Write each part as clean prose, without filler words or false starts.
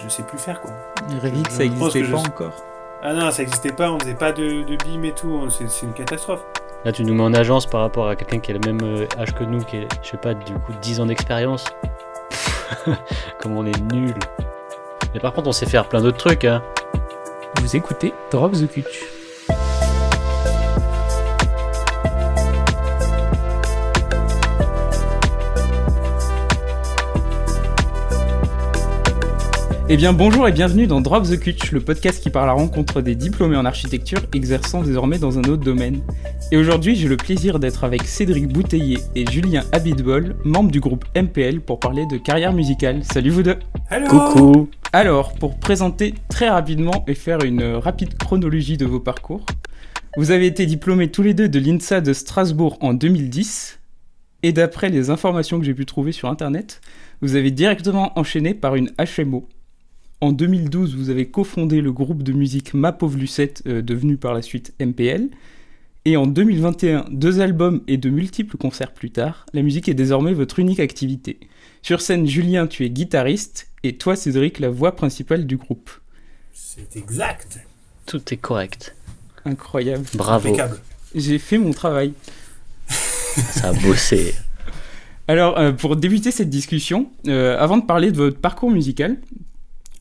je sais plus faire, quoi. Revit, ça n'existait pas encore. Ah non, ça n'existait pas, on faisait pas de BIM et tout, c'est une catastrophe. Là, tu nous mets en agence par rapport à quelqu'un qui a le même âge que nous, qui est, je sais pas, du coup, 10 ans d'expérience. Comme on est nuls. Mais par contre, on sait faire plein d'autres trucs, hein. Vous écoutez Drop the Kutch. Eh bien bonjour et bienvenue dans Drop the Kutch, le podcast qui part à la rencontre des diplômés en architecture exerçant désormais dans un autre domaine. Et aujourd'hui j'ai le plaisir d'être avec Cédric Bouteiller et Julien Abitbol, membres du groupe MPL, pour parler de carrière musicale. Salut vous deux. Hello. Coucou. Alors, pour présenter très rapidement et faire une rapide chronologie de vos parcours, vous avez été diplômés tous les deux de l'INSA de Strasbourg en 2010, et d'après les informations que j'ai pu trouver sur internet, vous avez directement enchaîné par une HMO. En 2012, vous avez cofondé le groupe de musique Ma Pauvre Lucette, devenu par la suite MPL. Et en 2021, 2 albums et de multiples concerts plus tard, la musique est désormais votre unique activité. Sur scène, Julien, tu es guitariste, et toi, Cédric, la voix principale du groupe. C'est exact. Tout est correct. Incroyable. Bravo. Impeccable. J'ai fait mon travail. Ça a bossé. Alors, pour débuter cette discussion, avant de parler de votre parcours musical,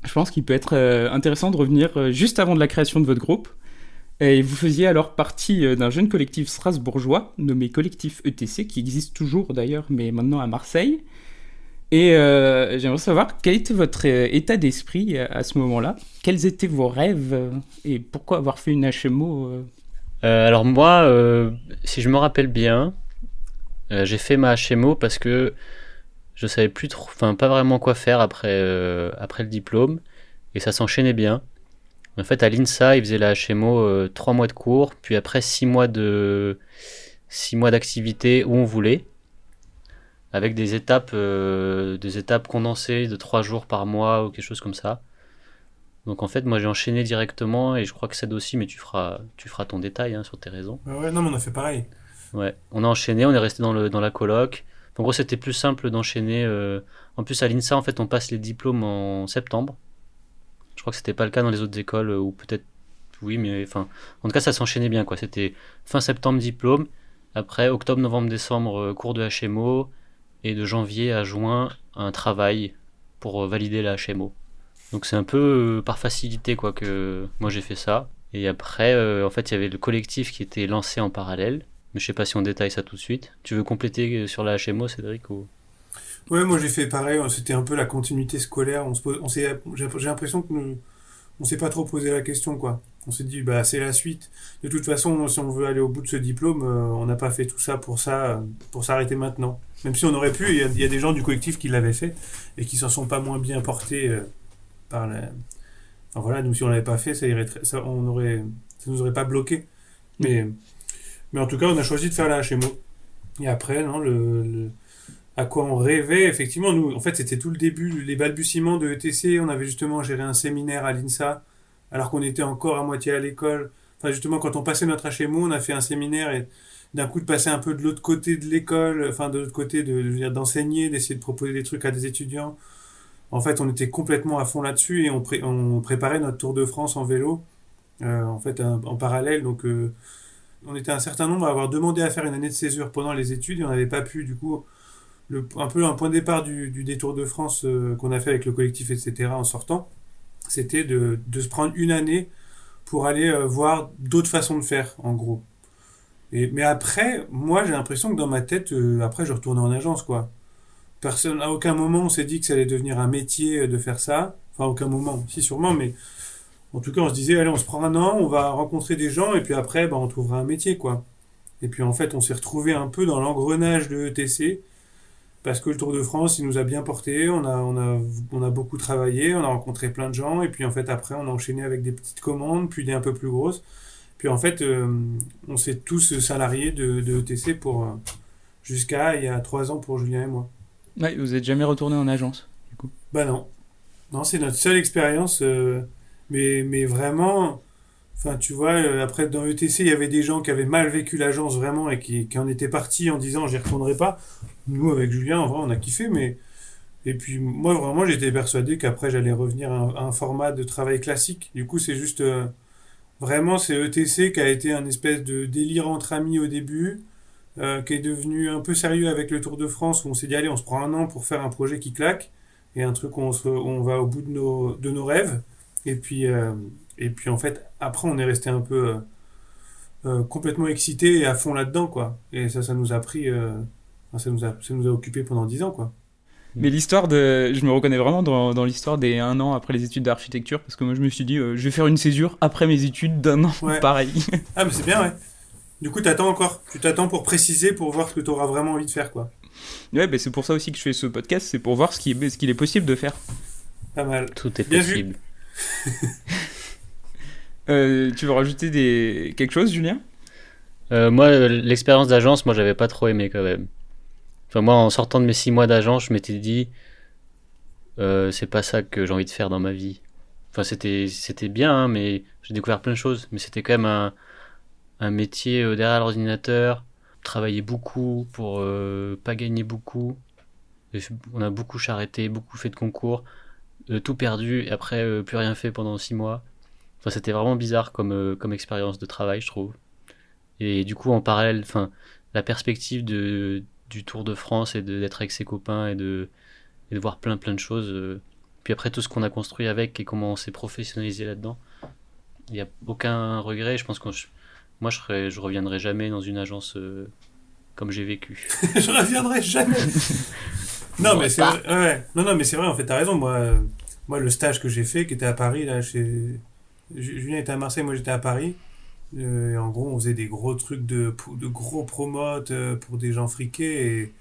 je pense qu'il peut être intéressant de revenir juste avant de la création de votre groupe. Et vous faisiez alors partie d'un jeune collectif strasbourgeois, nommé Collectif ETC, qui existe toujours d'ailleurs, mais maintenant à Marseille. Et j'aimerais savoir quel était votre état d'esprit à ce moment-là. Quels étaient vos rêves et pourquoi avoir fait une HMO Alors moi, si je me rappelle bien, j'ai fait ma HMO parce que je savais plus trop, enfin pas vraiment quoi faire après le diplôme, et ça s'enchaînait bien. En fait, à l'INSA, ils faisaient la HMO 3 mois de cours, puis après 6 mois d'activité où on voulait, avec des étapes condensées de 3 jours par mois ou quelque chose comme ça. Donc en fait, moi j'ai enchaîné directement, et je crois que Ced aussi, mais tu feras ton détail hein, sur tes raisons. Ouais, non, mais on a fait pareil. Ouais, on a enchaîné, on est resté dans la coloc. En gros, c'était plus simple d'enchaîner. En plus, à l'INSA, en fait, on passe les diplômes en septembre. Je crois que c'était pas le cas dans les autres écoles, ou peut-être oui, mais enfin, en tout cas, ça s'enchaînait bien, quoi. C'était fin septembre diplôme, après octobre, novembre, décembre cours de HMO, et de janvier à juin un travail pour valider la HMO. Donc c'est un peu par facilité, quoi, que moi j'ai fait ça. Et après, en fait, il y avait le collectif qui était lancé en parallèle. Mais je sais pas si on détaille ça tout de suite. Tu veux compléter sur la HMO, Cédric ou... Ouais, moi j'ai fait pareil, c'était un peu la continuité scolaire. J'ai l'impression que on s'est pas trop posé la question, quoi. On s'est dit, bah c'est la suite. De toute façon, si on veut aller au bout de ce diplôme, on n'a pas fait tout ça, pour s'arrêter maintenant. Même si on aurait pu, il y a des gens du collectif qui l'avaient fait et qui s'en sont pas moins bien portés par la... Enfin voilà, nous si on l'avait pas fait, ça nous aurait pas bloqué. Mais en tout cas, on a choisi de faire la HMO. Et après, non, à quoi on rêvait, effectivement, nous, en fait, c'était tout le début, les balbutiements de ETC. On avait justement géré un séminaire à l'INSA, alors qu'on était encore à moitié à l'école. Enfin, justement, quand on passait notre HMO, on a fait un séminaire, et d'un coup, de passer un peu de l'autre côté de l'école, enfin, de l'autre côté, je veux dire, d'enseigner, d'essayer de proposer des trucs à des étudiants. En fait, on était complètement à fond là-dessus, et on préparait notre Tour de France en vélo, en fait, en parallèle, donc... on était un certain nombre à avoir demandé à faire une année de césure pendant les études, et on n'avait pas pu, du coup, un peu un point de départ du détour de France qu'on a fait avec le collectif, etc., en sortant, c'était de se prendre une année pour aller voir d'autres façons de faire, en gros. Mais après, moi, j'ai l'impression que dans ma tête, après, je retournais en agence, quoi. À aucun moment, on s'est dit que ça allait devenir un métier de faire ça. Enfin, à aucun moment, si sûrement, mais... En tout cas, on se disait, allez, on se prend un an, on va rencontrer des gens, et puis après, on trouvera un métier, quoi. Et puis, en fait, on s'est retrouvé un peu dans l'engrenage de ETC, parce que le Tour de France, il nous a bien porté, on a beaucoup travaillé, on a rencontré plein de gens, et puis, en fait, après, on a enchaîné avec des petites commandes, puis des un peu plus grosses. Puis, en fait, on s'est tous salariés de ETC jusqu'à il y a 3 ans pour Julien et moi. Ouais, vous n'êtes jamais retourné en agence, du coup? Bah non. Non, c'est notre seule expérience... Mais vraiment, enfin, tu vois, après, dans ETC, il y avait des gens qui avaient mal vécu l'agence, vraiment, et qui en étaient partis en disant, j'y retournerai pas. Nous, avec Julien, en vrai, on a kiffé, Et puis moi vraiment j'étais persuadé qu'après j'allais revenir à un format de travail classique. Du coup c'est juste vraiment c'est ETC qui a été un espèce de délire entre amis au début, qui est devenu un peu sérieux avec le Tour de France où on s'est dit allez on se prend un an pour faire un projet qui claque et un truc où où on va au bout de nos rêves. Et puis en fait après on est resté un peu complètement excité et à fond là-dedans quoi. Et ça nous a pris, ça nous a occupé pendant 10 ans quoi. Mais l'histoire de. Je me reconnais vraiment dans l'histoire des un an après les études d'architecture, parce que moi je me suis dit, je vais faire une césure après mes études d'un an, Ouais. pareil. Ah mais c'est bien ouais. Du coup, t'attends encore. Tu t'attends pour préciser, pour voir ce que tu auras vraiment envie de faire, quoi. Ouais, bah, c'est pour ça aussi que je fais ce podcast, c'est pour voir ce qu'il est possible de faire. Pas mal. Tout est Bien vu. possible. Tu veux rajouter quelque chose, Julien? Moi, l'expérience d'agence, moi, j'avais pas trop aimé quand même. Enfin, moi, en sortant de mes 6 mois d'agence, je m'étais dit, c'est pas ça que j'ai envie de faire dans ma vie. Enfin, c'était bien, hein, mais j'ai découvert plein de choses. Mais c'était quand même un métier derrière l'ordinateur, travailler beaucoup pour pas gagner beaucoup. On a beaucoup charretté, beaucoup fait de concours, tout perdu, et après plus rien fait pendant 6 mois. Enfin, c'était vraiment bizarre comme expérience de travail, je trouve. Et du coup, en parallèle, enfin, la perspective du Tour de France et d'être avec ses copains et de voir plein de choses. Puis après, tout ce qu'on a construit avec et comment on s'est professionnalisé là-dedans, il n'y a aucun regret. Je pense que moi, je reviendrai jamais dans une agence comme j'ai vécu. Je reviendrai jamais. Non, mais J'aurais c'est pas. vrai. Ouais. Non, non, mais c'est vrai, en fait, t'as raison. Moi, le stage que j'ai fait, qui était à Paris, là, chez. Julien était à Marseille, moi j'étais à Paris. Et en gros, on faisait des gros trucs de gros promotes pour des gens friqués.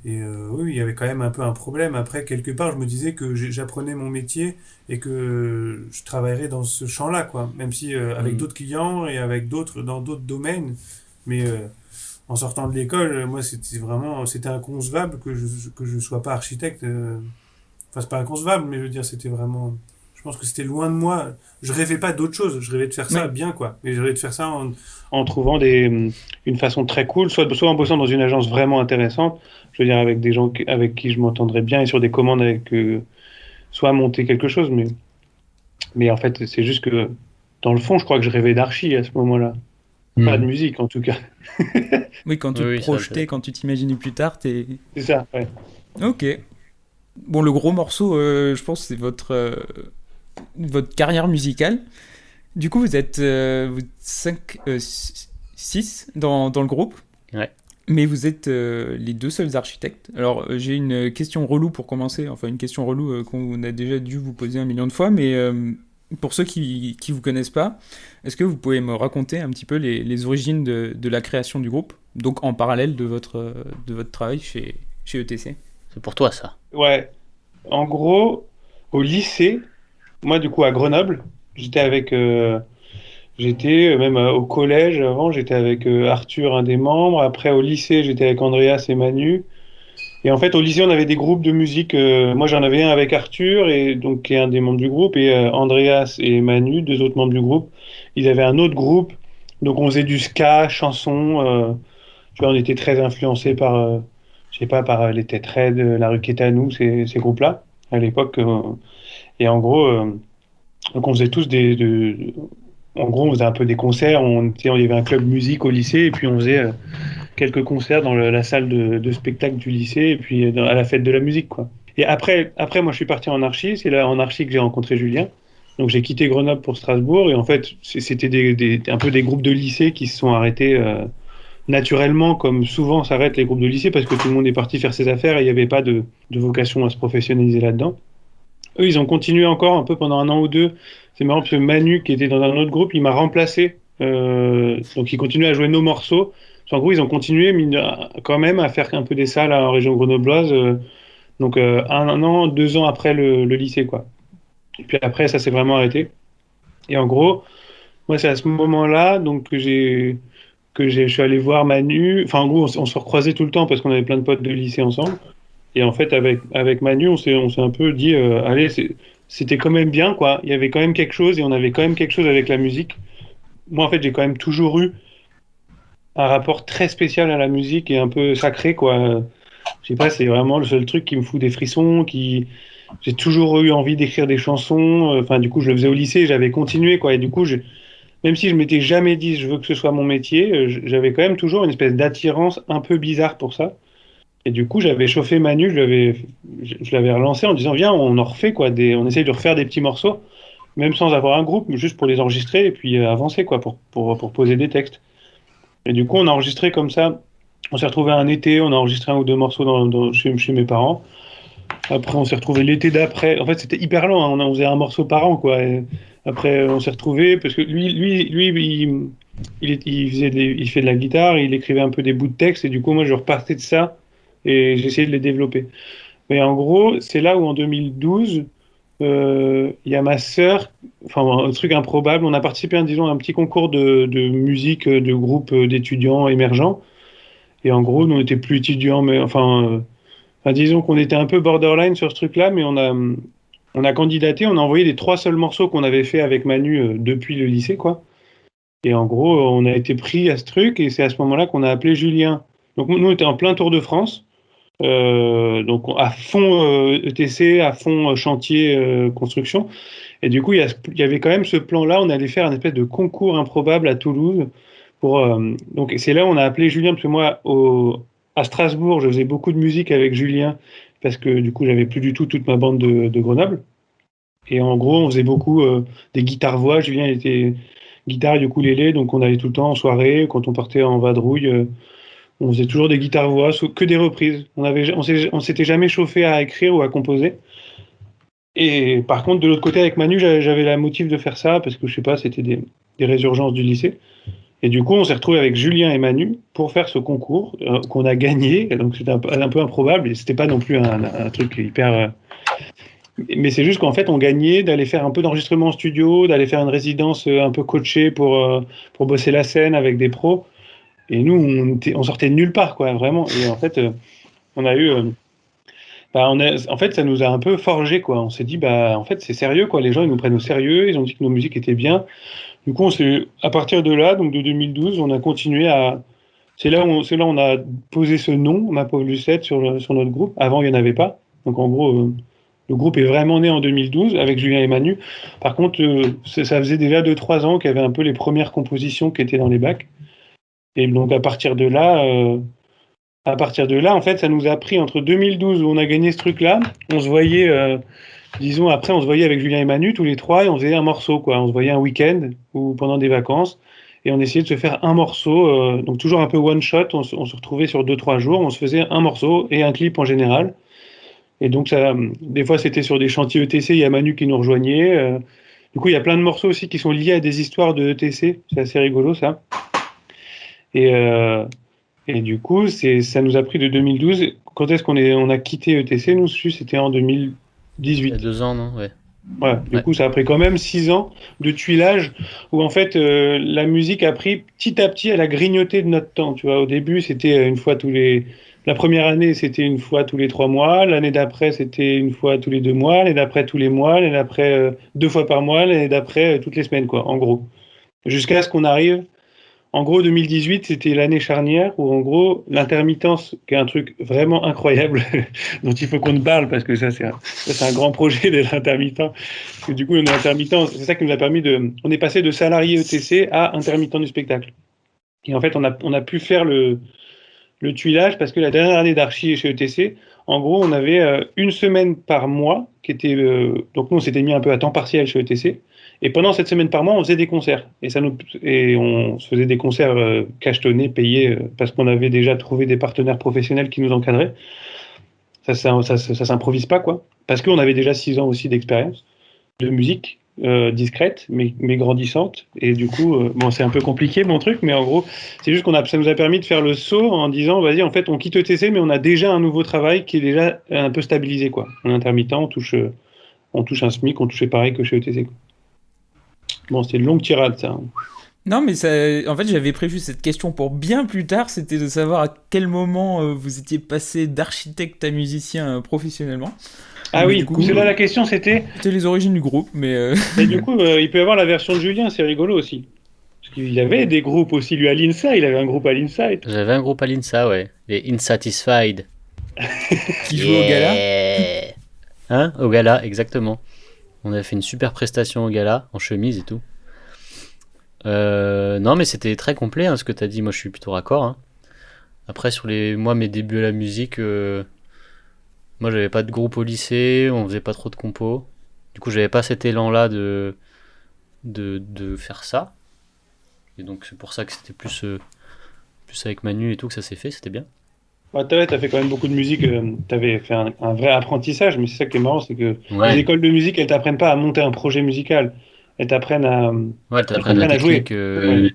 Oui, il y avait quand même un peu un problème. Après, quelque part, je me disais que j'apprenais mon métier et que je travaillerais dans ce champ-là, quoi. Même si avec Mm. d'autres clients et avec d'autres dans d'autres domaines. Mais en sortant de l'école, moi, c'était inconcevable que je sois pas architecte. Enfin, c'est pas inconcevable, mais je veux dire, c'était vraiment. Je pense que c'était loin de moi. Je rêvais pas d'autre chose. Je rêvais de faire ça Oui. bien, quoi. Mais je rêvais de faire ça en trouvant une façon très cool, soit en bossant dans une agence vraiment intéressante, je veux dire, avec des gens avec qui je m'entendrais bien et sur des commandes avec, soit monter quelque chose, mais en fait, c'est juste que dans le fond, je crois que je rêvais d'archi à ce moment-là. Pas de Hmm. musique, en tout cas. Oui, quand tu Oui, te oui, ça, je suis projetais, d'accord. quand tu t'imaginais plus tard, t'es. C'est ça, ouais. Ok. Bon, le gros morceau, je pense, c'est votre carrière musicale. Du coup, vous êtes 5, 6 dans le groupe, Ouais. mais vous êtes les deux seuls architectes. Alors, j'ai une question relou pour commencer, enfin une question relou qu'on a déjà dû vous poser un million de fois, mais pour ceux qui vous connaissent pas, est-ce que vous pouvez me raconter un petit peu les origines de la création du groupe, donc en parallèle de votre travail chez ETC? C'est pour toi, ça. Ouais. En gros, au lycée, moi, du coup, à Grenoble, j'étais avec. J'étais même au collège avant, j'étais avec Arthur, un des membres. Après, au lycée, j'étais avec Andreas et Manu. Et en fait, au lycée, on avait des groupes de musique. Moi, j'en avais un avec Arthur, et donc qui est un des membres du groupe, et Andreas et Manu, deux autres membres du groupe. Ils avaient un autre groupe. Donc, on faisait du ska, chanson. Tu vois, on était très influencés par, je sais pas, par les Têtes Raides, La Rue Quétanou, ces groupes-là à l'époque. Et en gros, donc on faisait tous en gros, on faisait un peu des concerts. Tu sais, il y avait un club musique au lycée, et puis on faisait quelques concerts dans la salle de spectacle du lycée, et puis à la fête de la musique, quoi. Et après, moi, je suis parti en archi. C'est là en archi que j'ai rencontré Julien. Donc, j'ai quitté Grenoble pour Strasbourg, et en fait, c'était un peu des groupes de lycée qui se sont arrêtés naturellement, comme souvent s'arrêtent les groupes de lycée, parce que tout le monde est parti faire ses affaires et il n'y avait pas de vocation à se professionnaliser là-dedans. Eux, ils ont continué encore un peu pendant un an ou deux. C'est marrant parce que Manu, qui était dans un autre groupe, il m'a remplacé. Donc, il continuait à jouer nos morceaux. En gros, ils ont continué quand même à faire un peu des salles en région grenobloise. Donc, un an, 2 ans après le lycée, quoi. Et puis après, ça s'est vraiment arrêté. Et en gros, moi, c'est à ce moment-là donc, je suis allé voir Manu. Enfin, en gros, on se recroisait tout le temps parce qu'on avait plein de potes de lycée ensemble. Et en fait, avec Manu, on s'est un peu dit, allez, c'était quand même bien, quoi. Il y avait quand même quelque chose et on avait quand même quelque chose avec la musique. Moi, en fait, j'ai quand même toujours eu un rapport très spécial à la musique et un peu sacré, quoi. Je sais pas, c'est vraiment le seul truc qui me fout des frissons, j'ai toujours eu envie d'écrire des chansons. Enfin, du coup, je le faisais au lycée, j'avais continué, quoi. Et du coup, même si je m'étais jamais dit je veux que ce soit mon métier, j'avais quand même toujours une espèce d'attirance un peu bizarre pour ça. Et du coup, j'avais chauffé Manu, je l'avais relancé en disant viens, on en refait quoi, on essaye de refaire des petits morceaux, même sans avoir un groupe, mais juste pour les enregistrer et puis avancer quoi, pour poser des textes. Et du coup, on a enregistré comme ça. On s'est retrouvé un été, on a enregistré un ou deux morceaux chez mes parents. Après, on s'est retrouvé l'été d'après. En fait, c'était hyper long, hein. On faisait un morceau par an, quoi. Et après, on s'est retrouvé parce que il fait de la guitare, il écrivait un peu des bouts de texte, et du coup, moi, je repartais de ça et j'essayais de les développer. Mais en gros, c'est là où en 2012, il y a ma sœur, enfin, un truc improbable. On a participé, disons, à un petit concours de musique de groupe d'étudiants émergents. Et en gros, nous, on n'était plus étudiants, mais enfin, disons qu'on était un peu borderline sur ce truc-là, mais on a candidaté, on a envoyé les trois seuls morceaux qu'on avait fait avec Manu depuis le lycée, quoi. Et en gros, on a été pris à ce truc, et c'est à ce moment-là qu'on a appelé Julien. Donc nous, on était en plein Tour de France, donc à fond ETC, à fond chantier construction. Et du coup, il y avait quand même ce plan-là, on allait faire un espèce de concours improbable à Toulouse. Donc c'est là où on a appelé Julien, parce que moi, à Strasbourg, je faisais beaucoup de musique avec Julien, parce que du coup, j'avais plus du tout toute ma bande de Grenoble. Et en gros, on faisait beaucoup des guitares-voix. Julien était guitare et ukulélé, donc on allait tout le temps en soirée. Quand on partait en vadrouille, on faisait toujours des guitares-voix, que des reprises. On s'était jamais chauffé à écrire ou à composer. Et par contre, de l'autre côté, avec Manu, j'avais la motive de faire ça, parce que je sais pas, c'était des résurgences du lycée. Et du coup, on s'est retrouvé avec Julien et Manu pour faire ce concours qu'on a gagné. Donc c'était un peu improbable et c'était pas non plus un truc hyper. Mais c'est juste qu'en fait, on gagnait d'aller faire un peu d'enregistrement en studio, d'aller faire une résidence un peu coachée pour bosser la scène avec des pros. Et nous, on sortait de nulle part, quoi, vraiment. Et en fait, on a eu. En fait, ça nous a un peu forgé, quoi. On s'est dit, bah, en fait, c'est sérieux, quoi. Les gens, ils nous prennent au sérieux. Ils ont dit que nos musiques étaient bien. Du coup, à partir de là, donc de 2012, on a continué à. C'est là où on a posé ce nom, Ma Pauvre Lucette, sur notre groupe. Avant, il n'y en avait pas. Donc, en gros, le groupe est vraiment né en 2012 avec Julien et Manu. Par contre, ça faisait déjà 2-3 ans qu'il y avait un peu les premières compositions qui étaient dans les bacs. Et donc, à partir de là, en fait, ça nous a pris entre 2012 où on a gagné ce truc-là. On se voyait. Disons, après, on se voyait avec Julien et Manu, tous les trois, et on faisait un morceau, quoi. On se voyait un week-end ou pendant des vacances, et on essayait de se faire un morceau, donc toujours un peu one-shot, on se retrouvait sur 2-3 jours, on se faisait un morceau et un clip en général. Et donc, des fois, c'était sur des chantiers ETC, il y a Manu qui nous rejoignait. Du coup, il y a plein de morceaux aussi qui sont liés à des histoires de ETC, c'est assez rigolo, ça. Et, euh, et du coup, ça nous a pris de 2012. Quand est-ce on a quitté ETC? Nous, c'était en Il y a 2018. 2 ans, non? Ouais. Ouais, du Ouais. coup, ça a pris quand même 6 ans de tuilage où en fait la musique a pris petit à petit, elle a grignoté de notre temps. Tu vois, au début, c'était une fois tous les. La première année, c'était une fois tous les 3 mois. L'année d'après, c'était une fois tous les 2 mois. L'année d'après, tous les mois. L'année d'après, 2 fois par mois. L'année d'après, toutes les semaines, quoi, en gros. Jusqu'à ce qu'on arrive en gros, 2018, c'était l'année charnière où, en gros, l'intermittence, qui est un truc vraiment incroyable, dont il faut qu'on te parle, parce que ça, c'est un grand projet d'être intermittent. Parce que du coup, on est intermittent, c'est ça qui nous a permis de. On est passé de salarié ETC à intermittent du spectacle. Et en fait, on a pu faire le tuilage parce que la dernière année d'archi chez ETC, en gros, on avait une semaine par mois qui était. Donc, nous, on s'était mis un peu à temps partiel chez ETC. Et pendant cette semaine par mois, on faisait des concerts. Et on se faisait des concerts cachetonnés, payés, parce qu'on avait déjà trouvé des partenaires professionnels qui nous encadraient. Ça s'improvise pas, quoi. Parce qu'on avait déjà 6 ans aussi d'expérience de musique, discrète, mais grandissante. Et du coup, bon, c'est un peu compliqué, mon truc, mais en gros, c'est juste ça nous a permis de faire le saut en disant, vas-y, en fait, on quitte ETC, mais on a déjà un nouveau travail qui est déjà un peu stabilisé, quoi. En intermittent, on touche un SMIC, on touchait pareil que chez ETC, quoi. Bon, c'était une longue tirade, ça, hein. Non, mais ça, en fait, j'avais prévu cette question pour bien plus tard, c'était de savoir à quel moment vous étiez passé d'architecte à musicien professionnellement. Ah Mais du oui, coup, c'est là la question, c'était. c'était les origines du groupe, mais Et du coup, il peut y avoir la version de Julien, c'est rigolo aussi. Parce qu'il avait des groupes aussi, lui, à l'INSA, il avait un groupe à l'INSA et tout. J'avais un groupe à l'INSA, ouais. Les Insatisfied. Qui joue au gala. Yeah. Hein, au gala, exactement. On a fait une super prestation au gala, en chemise et tout. Non, mais c'était très complet, hein, ce que t'as dit. Moi, je suis plutôt raccord. Hein. Après, moi, mes débuts à la musique, moi, j'avais pas de groupe au lycée, on faisait pas trop de compos. Du coup, j'avais pas cet élan-là de faire ça. Et donc, c'est pour ça que c'était plus avec Manu et tout que ça s'est fait, c'était bien. Ouais, t'as fait quand même beaucoup de musique, t'avais fait un vrai apprentissage, mais c'est ça qui est marrant, c'est que les Ouais, écoles de musique, elles t'apprennent pas à monter un projet musical, elles t'apprennent à, ouais, elles t'apprends la t'apprennent à jouer. technique, Ouais.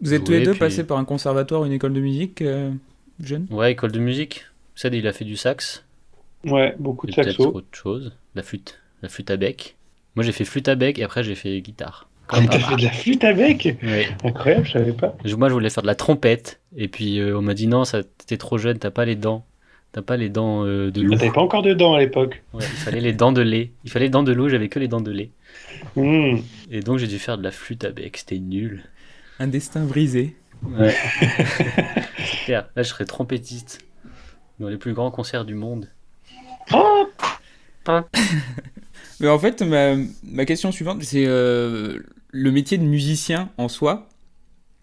Vous êtes tous les jouer, deux passés puis. par un conservatoire, une école de musique, jeune? Ouais, école de musique. Ced, il a fait du sax, Ouais, beaucoup de et peut-être saxo. autre chose. La flûte à bec. Moi, j'ai fait flûte à bec et après, j'ai fait guitare. Ah, Comme t'as fait papa. de la flûte avec? Ouais. Incroyable, je savais pas. Moi, je voulais faire de la trompette. Et puis, on m'a dit non, t'es trop jeune, t'as pas les dents. T'as pas les dents de Ah, loup. t'avais pas encore de dents à l'époque. Ouais, il fallait les dents de lait. Il fallait les dents de loup, j'avais que les dents de lait. Hmm. Et donc, j'ai dû faire de la flûte à bec. C'était nul. Un destin brisé. Ouais, c'est clair. Là, je serais trompettiste dans les plus grands concerts du monde. Oh, Mais en fait, ma question suivante, c'est le métier de musicien en soi.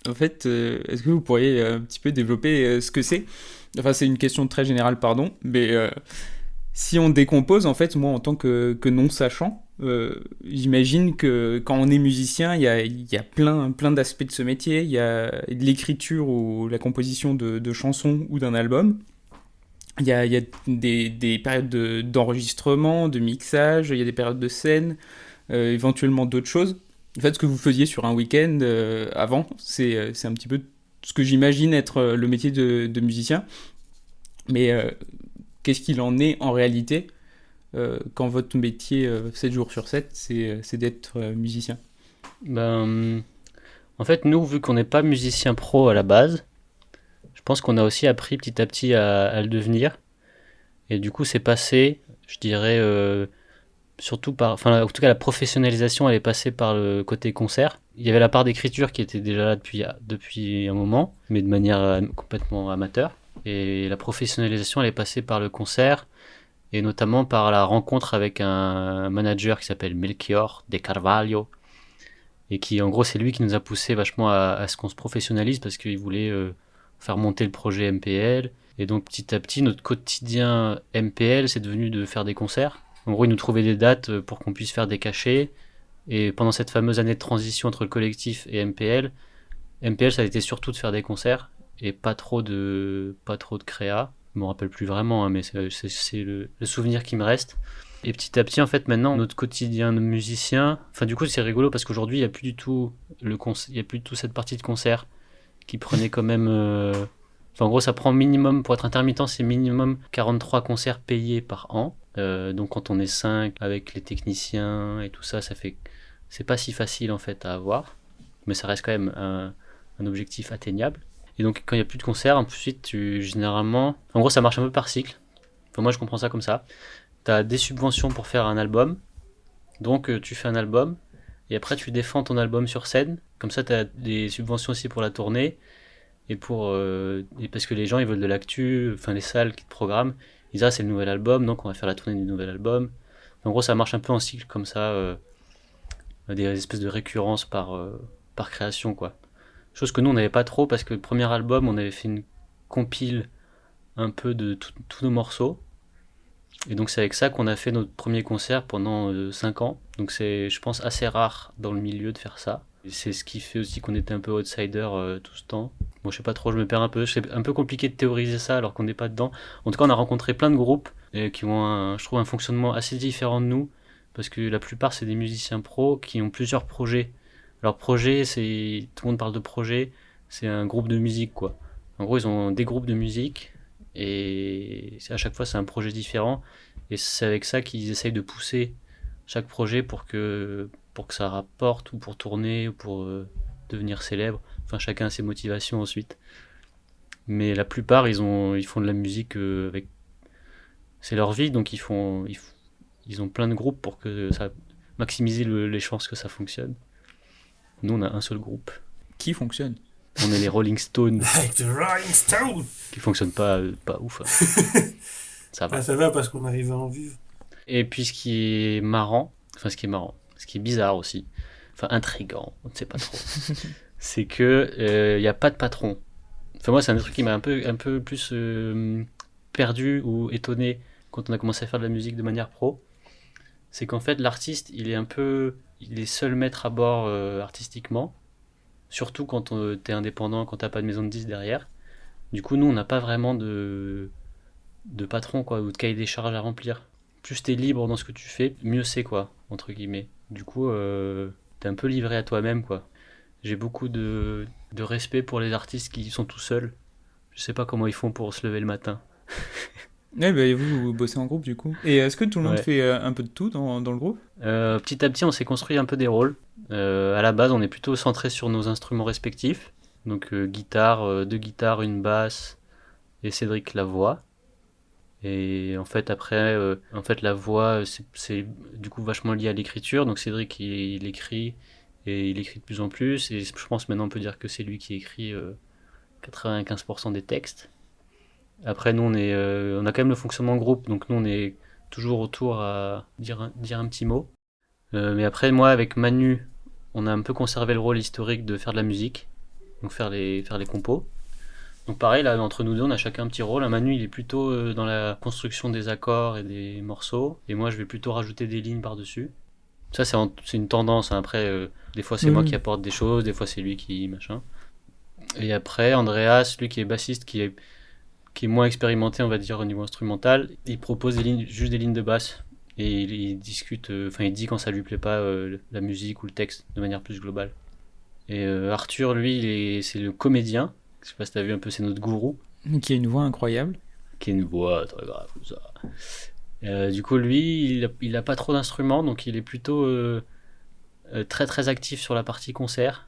En fait, est-ce que vous pourriez un petit peu développer ce que c'est? Enfin, c'est une question très générale, pardon, mais si on décompose, en fait, moi, en tant que non-sachant, j'imagine que quand on est musicien, il y a plein d'aspects de ce métier. Il y a de l'écriture ou la composition de chansons ou d'un album. Il y a des périodes d'enregistrement, de mixage, il y a des périodes de scène, éventuellement d'autres choses. En fait, ce que vous faisiez sur un week-end avant, c'est un petit peu ce que j'imagine être le métier de musicien. Mais qu'est-ce qu'il en est en réalité quand votre métier 7 jours sur 7, c'est d'être musicien? Ben, en fait, nous, vu qu'on n'est pas musicien pro à la base, je pense qu'on a aussi appris petit à petit à le devenir. Et du coup, c'est passé, je dirais, surtout par. Enfin, en tout cas, la professionnalisation, elle est passée par le côté concert. Il y avait la part d'écriture qui était déjà là depuis un moment, mais de manière complètement amateur. Et la professionnalisation, elle est passée par le concert, et notamment par la rencontre avec un manager qui s'appelle Melchior de Carvalho, et qui, en gros, c'est lui qui nous a poussé vachement à ce qu'on se professionnalise parce qu'il voulait faire monter le projet MPL. Et donc, petit à petit, notre quotidien MPL, c'est devenu de faire des concerts. En gros, il nous trouvait des dates pour qu'on puisse faire des cachets. Et pendant cette fameuse année de transition entre le collectif et MPL, ça a été surtout de faire des concerts et pas trop de créa. Je me rappelle plus vraiment, hein, mais c'est le souvenir qui me reste. Et petit à petit, en fait, maintenant, notre quotidien de musicien, enfin, du coup, c'est rigolo parce qu'aujourd'hui, il n'y a plus du tout il y a plus du tout cette partie de concert qui prenait quand même. Enfin, en gros, ça prend minimum, pour être intermittent, c'est minimum 43 concerts payés par an. Donc, quand on est 5 avec les techniciens et tout ça, c'est pas si facile en fait à avoir, mais ça reste quand même un objectif atteignable. Et donc, quand il n'y a plus de concerts, ensuite, généralement, en gros, ça marche un peu par cycle. Enfin, moi, je comprends ça comme ça. Tu as des subventions pour faire un album, donc tu fais un album, et après, tu défends ton album sur scène. Comme ça, tu as des subventions aussi pour la tournée, et parce que les gens, ils veulent de l'actu, enfin, les salles qui te programment, ils disent, ah, c'est le nouvel album, donc on va faire la tournée du nouvel album. En gros, ça marche un peu en cycle comme ça, des espèces de récurrences par création, quoi. Chose que nous, on n'avait pas trop, parce que le premier album, on avait fait une compile un peu de tous nos morceaux. Et donc c'est avec ça qu'on a fait notre premier concert pendant 5 ans. Donc c'est, je pense, assez rare dans le milieu de faire ça. Et c'est ce qui fait aussi qu'on était un peu outsider tout ce temps. Bon, je sais pas trop, je me perds un peu. C'est un peu compliqué de théoriser ça alors qu'on n'est pas dedans. En tout cas, on a rencontré plein de groupes qui ont, je trouve, un fonctionnement assez différent de nous. Parce que la plupart, c'est des musiciens pros qui ont plusieurs projets. Alors projet, tout le monde parle de projet, c'est un groupe de musique, quoi. En gros, ils ont des groupes de musique et à chaque fois, c'est un projet différent. Et c'est avec ça qu'ils essayent de pousser chaque projet pour que ça rapporte, ou pour tourner, ou pour devenir célèbre. Enfin, chacun a ses motivations ensuite. Mais la plupart, ils font de la musique avec. C'est leur vie, donc ils ont plein de groupes pour que ça maximiser les chances que ça fonctionne. Nous, on a un seul groupe. Qui fonctionne? On est les Rolling Stones Like the Rolling Stone. qui fonctionnent pas ouf. Hein. Ça va. Ah, ça va parce qu'on arrive à en vivre. Et puis ce qui est marrant, ce qui est bizarre aussi, enfin intriguant, on ne sait pas trop, c'est que y a pas de patron. Enfin moi c'est un des trucs qui m'a un peu plus perdu ou étonné quand on a commencé à faire de la musique de manière pro. C'est qu'en fait l'artiste il est seul maître à bord artistiquement, surtout quand t'es indépendant, quand t'as pas de maison de disques derrière. Du coup nous on n'a pas vraiment de patron quoi, ou de cahier des charges à remplir. Plus t'es libre dans ce que tu fais, mieux c'est quoi, entre guillemets. Du coup, t'es un peu livré à toi-même quoi. J'ai beaucoup de respect pour les artistes qui sont tout seuls. Je sais pas comment ils font pour se lever le matin. Ouais, bah, vous bossez en groupe du coup. Et est-ce que tout le monde Ouais. fait un peu de tout dans le groupe? Petit à petit, on s'est construit un peu des rôles. À la base, on est plutôt centré sur nos instruments respectifs. Donc guitare, deux guitares, une basse et Cédric la voix. Et en fait, après, la voix, c'est du coup vachement lié à l'écriture. Donc Cédric, il écrit et il écrit de plus en plus. Et je pense maintenant on peut dire que c'est lui qui écrit 95% des textes. Après, nous, on a quand même le fonctionnement groupe. Donc nous, on est toujours autour à dire un petit mot. Mais après, moi, avec Manu, on a un peu conservé le rôle historique de faire de la musique. Donc faire les compos. Donc pareil, là, entre nous deux, on a chacun un petit rôle. Un Manu, il est plutôt dans la construction des accords et des morceaux. Et moi, je vais plutôt rajouter des lignes par-dessus. Ça, c'est une tendance. Hein. Après, des fois, c'est moi qui apporte des choses. Des fois, c'est lui qui machin. Et après, Andreas, lui qui est bassiste, qui est moins expérimenté, on va dire, au niveau instrumental, il propose juste des lignes de basse. Et il discute, il dit quand ça lui plaît pas la musique ou le texte de manière plus globale. Et Arthur, lui, c'est le comédien. Je sais pas si t'as vu un peu, c'est notre gourou. Qui a une voix incroyable. Qui a une voix très grave, tout ça. Du coup, lui, il a pas trop d'instruments, donc il est plutôt très très actif sur la partie concert.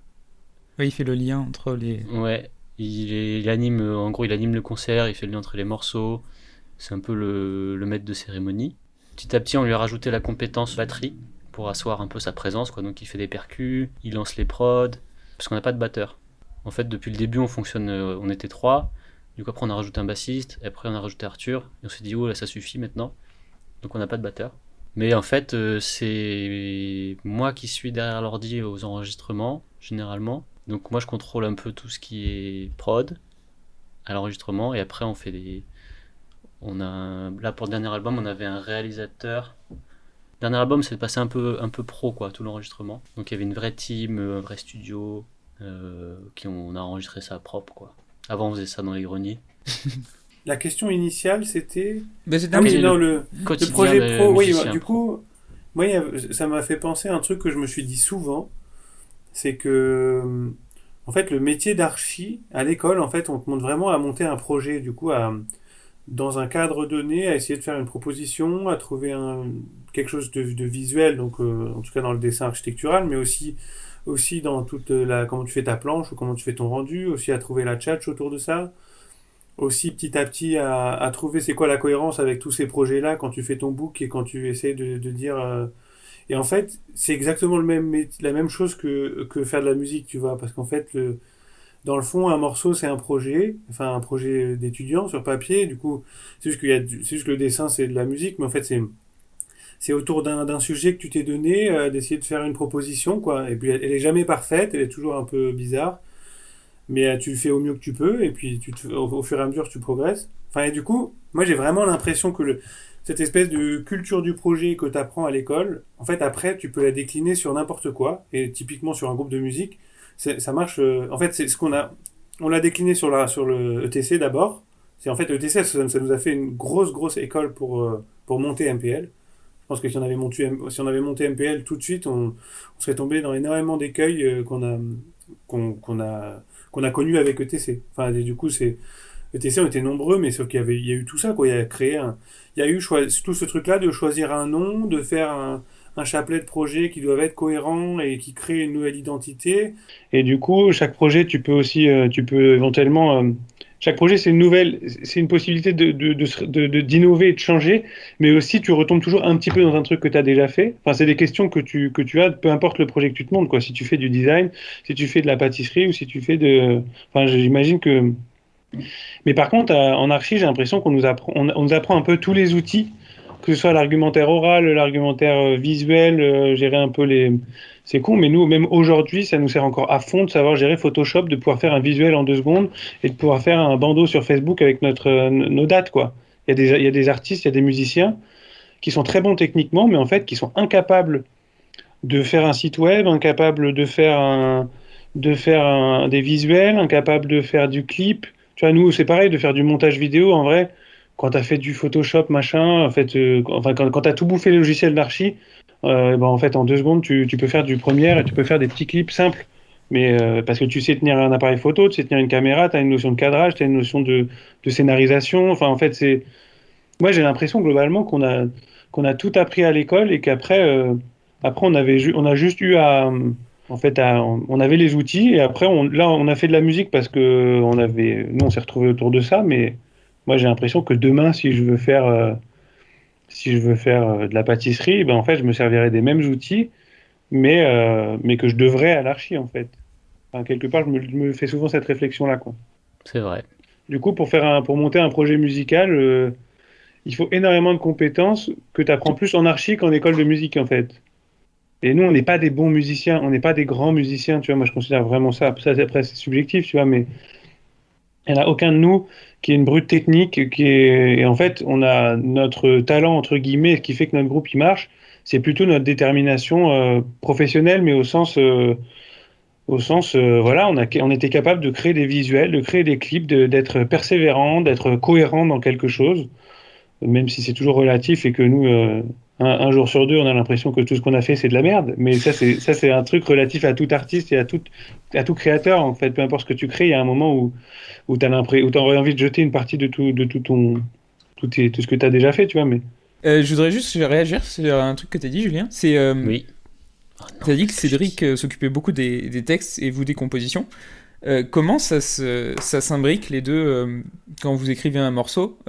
Ouais, il fait le lien entre les... Ouais, il anime, en gros, il anime le concert, il fait le lien entre les morceaux. C'est un peu le maître de cérémonie. Petit à petit, on lui a rajouté la compétence batterie pour asseoir un peu sa présence, quoi. Donc il fait des percus, il lance les prods, parce qu'on n'a pas de batteur. En fait, depuis le début, on était 3. Du coup, après, on a rajouté un bassiste. Et après, on a rajouté Arthur. Et on s'est dit, oh là, ça suffit maintenant. Donc, on n'a pas de batteur. Mais en fait, c'est moi qui suis derrière l'ordi aux enregistrements, généralement. Donc, moi, je contrôle un peu tout ce qui est prod à l'enregistrement. Et après, là, pour le dernier album, on avait un réalisateur. Le dernier album, c'est passé un peu pro, quoi, tout l'enregistrement. Donc, il y avait une vraie team, un vrai studio. On a enregistré ça propre quoi. Avant on faisait ça dans les greniers. La question initiale c'était. Bah, c'était Ah un oui, petit... non, le Quotidien projet pro. Oui, musicien du pro. coup, moi, ça m'a fait penser à un truc que je me suis dit souvent. C'est que, en fait, le métier d'archi, à l'école, en fait, on te montre vraiment à monter un projet, du coup, dans un cadre donné, à essayer de faire une proposition, à trouver quelque chose de visuel, donc en tout cas dans le dessin architectural, mais aussi dans comment tu fais ta planche ou comment tu fais ton rendu, aussi à trouver la tchatch autour de ça, aussi petit à petit à trouver c'est quoi la cohérence avec tous ces projets-là quand tu fais ton book et quand tu essaies de dire... Et en fait, c'est exactement la même chose que faire de la musique, tu vois, parce qu'en fait, dans le fond, un morceau, c'est un projet d'étudiant sur papier, du coup, c'est juste que le dessin, c'est de la musique, mais en fait, c'est autour d'un sujet que tu t'es donné, d'essayer de faire une proposition, quoi. Et puis elle est jamais parfaite, elle est toujours un peu bizarre, mais tu le fais au mieux que tu peux, et puis au fur et à mesure tu progresses. Enfin, et du coup, moi j'ai vraiment l'impression que cette espèce de culture du projet que tu apprends à l'école, en fait après tu peux la décliner sur n'importe quoi, et typiquement sur un groupe de musique, ça marche. En fait, c'est ce on l'a décliné sur le ETC d'abord. C'est en fait ETC, ça nous a fait une grosse école pour monter MPL. Je pense que si on avait monté MPL tout de suite, on serait tombé dans énormément d'écueils qu'on a connus avec ETC. Enfin, et du coup, ETC, on était nombreux, mais sauf il y a eu tout ça, quoi. Il y a eu tout ce truc-là de choisir un nom, de faire un chapelet de projets qui doivent être cohérents et qui créent une nouvelle identité. Et du coup, chaque projet, tu peux éventuellement chaque projet, c'est une possibilité d'innover et de changer, mais aussi tu retombes toujours un petit peu dans un truc que tu as déjà fait. Enfin, c'est des questions que tu as, peu importe le projet que tu te montres, quoi. Si tu fais du design, si tu fais de la pâtisserie ou si tu fais de. Enfin, j'imagine que. Mais par contre, en archi, j'ai l'impression on nous apprend un peu tous les outils, que ce soit l'argumentaire oral, l'argumentaire visuel, gérer un peu les. C'est con, mais nous, même aujourd'hui, ça nous sert encore à fond de savoir gérer Photoshop, de pouvoir faire un visuel en 2 secondes et de pouvoir faire un bandeau sur Facebook avec nos dates, quoi. Il y a des artistes, il y a des musiciens qui sont très bons techniquement, mais en fait, qui sont incapables de faire un site web, incapables des visuels, incapables de faire du clip. Tu vois, nous, c'est pareil, de faire du montage vidéo, en vrai, quand tu as fait du Photoshop, machin, en fait, enfin, quand tu as tout bouffé les logiciels d'archi, ben, en fait, en 2 secondes, tu peux faire du Premiere et tu peux faire des petits clips simples. Mais parce que tu sais tenir un appareil photo, tu sais tenir une caméra, tu as une notion de cadrage, tu as une notion de scénarisation. Enfin, en fait, moi, j'ai l'impression globalement qu'on a tout appris à l'école et qu'après, après, on a juste eu à, en fait, on avait les outils et après, là, on a fait de la musique parce que nous, on s'est retrouvés autour de ça. Mais moi, j'ai l'impression que demain, si je veux faire de la pâtisserie, ben, en fait, je me servirai des mêmes outils, mais que je devrais à l'archi, en fait. Enfin, quelque part, je me fais souvent cette réflexion-là, quoi. C'est vrai. Du coup, pour monter un projet musical, il faut énormément de compétences que tu apprends plus en archi qu'en école de musique, en fait. Et nous, on n'est pas des bons musiciens, on n'est pas des grands musiciens, tu vois. Moi, je considère vraiment ça. Ça, après, c'est subjectif, tu vois, mais il n'y en a aucun de nous qui est une brute technique, et en fait, on a notre talent, entre guillemets, ce qui fait que notre groupe, il marche. C'est plutôt notre détermination professionnelle, mais voilà, on était capable de créer des visuels, de créer des clips, d'être persévérant, d'être cohérent dans quelque chose, même si c'est toujours relatif et que nous, un jour sur deux, on a l'impression que tout ce qu'on a fait, c'est de la merde. Mais ça, c'est un truc relatif à tout artiste et à tout créateur, en fait. Peu importe ce que tu crées, il y a un moment où tu aurais envie de jeter une partie tout ce que tu as déjà fait, tu vois. Mais Je voudrais juste réagir sur un truc que tu as dit, Julien. C'est, Oui. Oh non, tu as dit que qu'est-ce j'ai Cédric dit s'occupait beaucoup des textes et vous des compositions. Comment ça s'imbrique les deux quand vous écrivez un morceau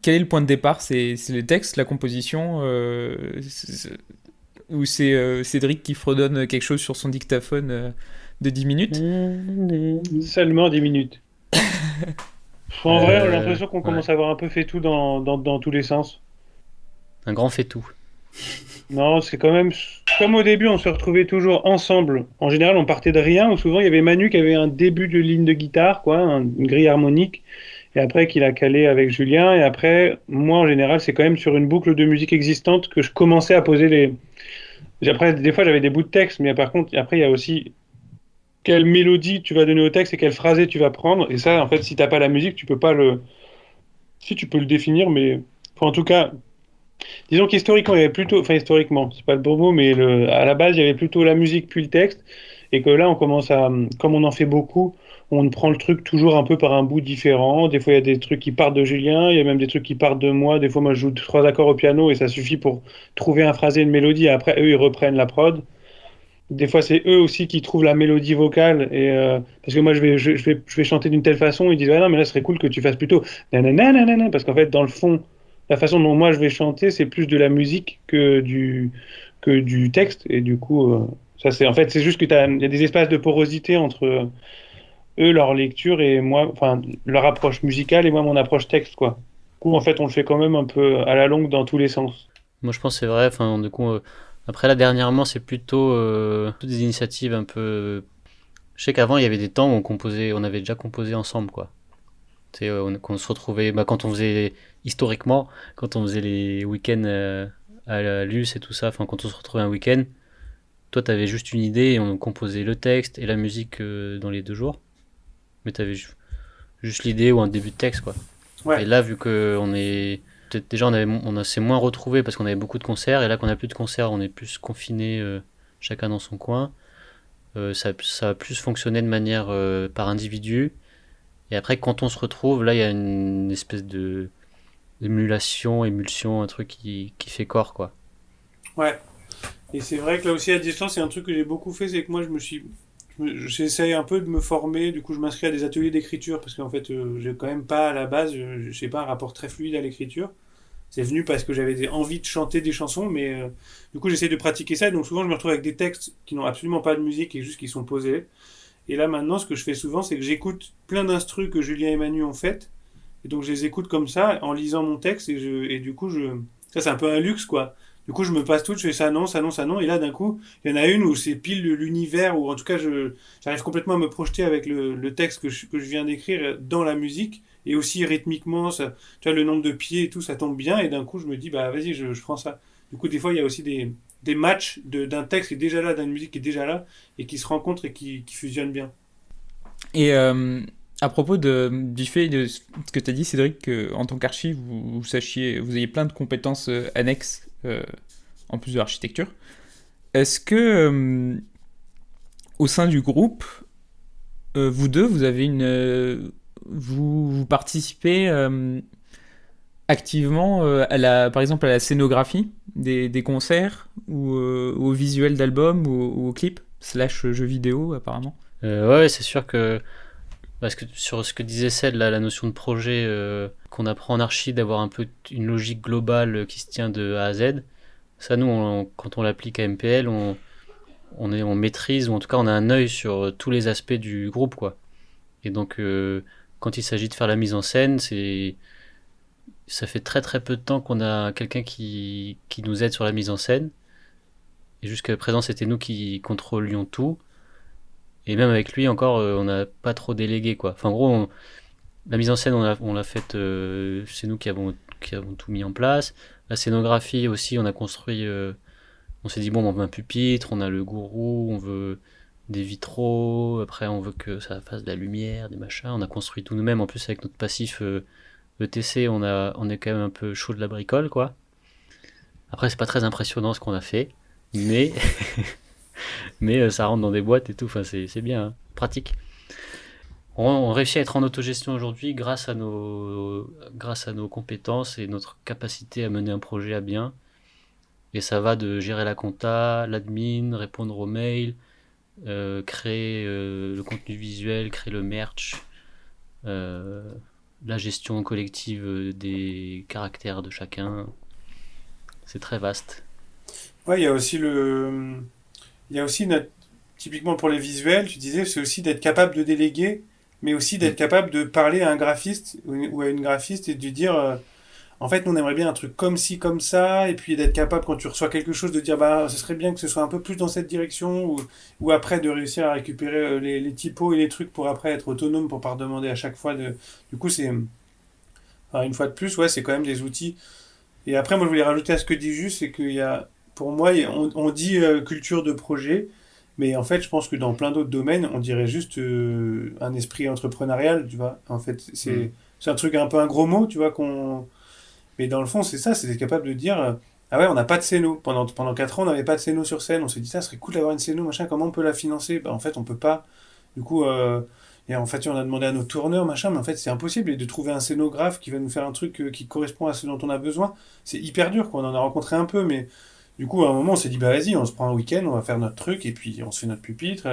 quel est le point de départ? C'est les textes, la composition ou c'est Cédric qui fredonne quelque chose sur son dictaphone de 10 minutes? seulement 10 minutes. En vrai, j'ai l'impression qu'on Ouais. commence à avoir un peu fait tout dans tous les sens. Un grand fait tout. Non, c'est quand même comme au début, on se retrouvait toujours ensemble. En général, on partait de rien, ou souvent il y avait Manu qui avait un début de ligne de guitare, quoi, une grille harmonique, et après qu'il a calé avec Julien. Et après, moi, en général, c'est quand même sur une boucle de musique existante que je commençais à poser les. Après, des fois, j'avais des bouts de texte, mais par contre, après, il y a aussi quelle mélodie tu vas donner au texte et quel phrasé tu vas prendre. Et ça, en fait, si t'as pas la musique, tu peux pas le. Si tu peux le définir, mais enfin, en tout cas. Disons qu'historiquement, il y avait plutôt, enfin historiquement, c'est pas le bon mot, mais à la base, il y avait plutôt la musique puis le texte, et que là, on commence comme on en fait beaucoup, on prend le truc toujours un peu par un bout différent. Des fois, il y a des trucs qui partent de Julien, il y a même des trucs qui partent de moi. Des fois, moi, je joue 3 accords au piano et ça suffit pour trouver un phrasé, une mélodie, et après, eux, ils reprennent la prod. Des fois, c'est eux aussi qui trouvent la mélodie vocale, parce que moi, je vais chanter d'une telle façon, ils disent, ah non, mais là, ce serait cool que tu fasses plutôt nanana, nanana, parce qu'en fait, dans le fond, la façon dont moi je vais chanter, c'est plus de la musique que du texte. Et du coup, ça c'est en fait, c'est juste il y a des espaces de porosité entre eux, leur lecture et moi, enfin, leur approche musicale et moi, mon approche texte, quoi. Du coup, en fait, on le fait quand même un peu à la longue dans tous les sens. Moi, je pense que c'est vrai. Enfin, du coup, après là, dernièrement, c'est plutôt toutes des initiatives un peu. Je sais qu'avant, il y avait des temps où on avait déjà composé ensemble, quoi. Tu sais, qu'on se retrouvait, bah, quand on faisait historiquement, quand on faisait les week-ends à la Luce et tout ça, enfin, quand on se retrouvait un week-end, toi, t'avais juste une idée et on composait le texte et la musique dans les 2 jours. Mais t'avais juste l'idée ou un début de texte, quoi. Et Ouais. là, vu que on est peut-être déjà s'est moins retrouvé parce qu'on avait beaucoup de concerts, et là qu'on a plus de concerts, on est plus confinés, chacun dans son coin. Ça a plus fonctionné de manière par individu. Et après, quand on se retrouve, là, il y a une espèce de émulsion, un truc qui fait corps, quoi. Ouais. Et c'est vrai que là aussi à distance, c'est un truc que j'ai beaucoup fait, c'est que moi j'essaye un peu de me former, du coup je m'inscris à des ateliers d'écriture parce qu'en fait j'ai quand même pas à la base, je sais pas, un rapport très fluide à l'écriture. C'est venu parce que j'avais envie de chanter des chansons, mais du coup j'essaie de pratiquer ça, donc souvent je me retrouve avec des textes qui n'ont absolument pas de musique et juste qui sont posés. Et là maintenant ce que je fais souvent c'est que j'écoute plein d'instrus que Julien et Manu ont fait, et donc je les écoute comme ça en lisant mon texte, et du coup ça c'est un peu un luxe quoi. Du coup je me passe tout, je fais ça non, ça non, ça non, et là d'un coup il y en a une où c'est pile l'univers, ou en tout cas j'arrive complètement à me projeter avec le texte que je viens d'écrire dans la musique, et aussi rythmiquement, ça, tu vois, le nombre de pieds et tout, ça tombe bien, et d'un coup je me dis, bah vas-y, je prends ça. Du coup, des fois, il y a aussi des matchs d'un texte qui est déjà là, d'une musique qui est déjà là, et qui se rencontrent et qui fusionnent bien. Et à propos du fait de ce que tu as dit, Cédric, qu'en tant qu'archi, vous ayez plein de compétences annexes en plus de l'architecture. Est-ce que au sein du groupe, vous deux, vous avez vous participez activement par exemple à la scénographie des concerts ou au visuel d'albums ou au clip slash jeux vidéo apparemment? Ouais, c'est sûr que parce que sur ce que disait Ced, la notion de projet qu'on apprend en archi, d'avoir un peu une logique globale qui se tient de A à Z, ça nous, quand on l'applique à MPL, on maîtrise, ou en tout cas on a un œil sur tous les aspects du groupe, quoi. Et donc quand il s'agit de faire la mise en scène, ça fait très très peu de temps qu'on a quelqu'un qui nous aide sur la mise en scène. Et jusqu'à présent, c'était nous qui contrôlions tout. Et même avec lui encore, on n'a pas trop délégué, quoi. Enfin, en gros, la mise en scène, on l'a faite, c'est nous qui avons tout mis en place. La scénographie aussi, on a construit, on s'est dit, bon, on veut un pupitre, on a le gourou, on veut des vitraux, après on veut que ça fasse de la lumière, des machins. On a construit tout nous-mêmes, en plus avec notre passif ETC, on est quand même un peu chaud de la bricole, quoi. Après, c'est pas très impressionnant ce qu'on a fait, mais mais ça rentre dans des boîtes et tout, enfin, c'est bien, hein, pratique. On réussit à être en autogestion aujourd'hui grâce à nos compétences et notre capacité à mener un projet à bien. Et ça va de gérer la compta, l'admin, répondre aux mails, créer le contenu visuel, créer le merch, euh, la gestion collective des caractères de chacun. C'est très vaste. Ouais, il y a aussi typiquement pour les visuels, tu disais, c'est aussi d'être capable de déléguer, mais aussi Mm. d'être capable de parler à un graphiste ou à une graphiste et de lui dire, en fait, nous, on aimerait bien un truc comme ci, comme ça, et puis d'être capable, quand tu reçois quelque chose, de dire, bah, ce serait bien que ce soit un peu plus dans cette direction, ou après de réussir à récupérer les typos et les trucs pour après être autonome, pour pas redemander à chaque fois de. Du coup, enfin, une fois de plus, ouais, c'est quand même des outils. Et après, moi, je voulais rajouter à ce que dit juste, c'est qu'il y a, pour moi, on dit culture de projet, mais en fait, je pense que dans plein d'autres domaines, on dirait juste un esprit entrepreneurial, tu vois. En fait, Mm. c'est un truc un peu un gros mot, tu vois, mais dans le fond, c'est ça, c'est d'être capable de dire, ah ouais, on n'a pas de scéno. Pendant 4 ans, on n'avait pas de scéno sur scène. On s'est dit, ça serait cool d'avoir une scéno, machin, comment on peut la financer? Bah, en fait, on peut pas. Du coup, et en fait, on a demandé à nos tourneurs, machin, mais en fait, c'est impossible. Et de trouver un scénographe qui va nous faire un truc qui correspond à ce dont on a besoin, c'est hyper dur, quoi. On en a rencontré un peu, mais du coup, à un moment, on s'est dit, bah vas-y, on se prend un week-end, on va faire notre truc, et puis on se fait notre pupitre.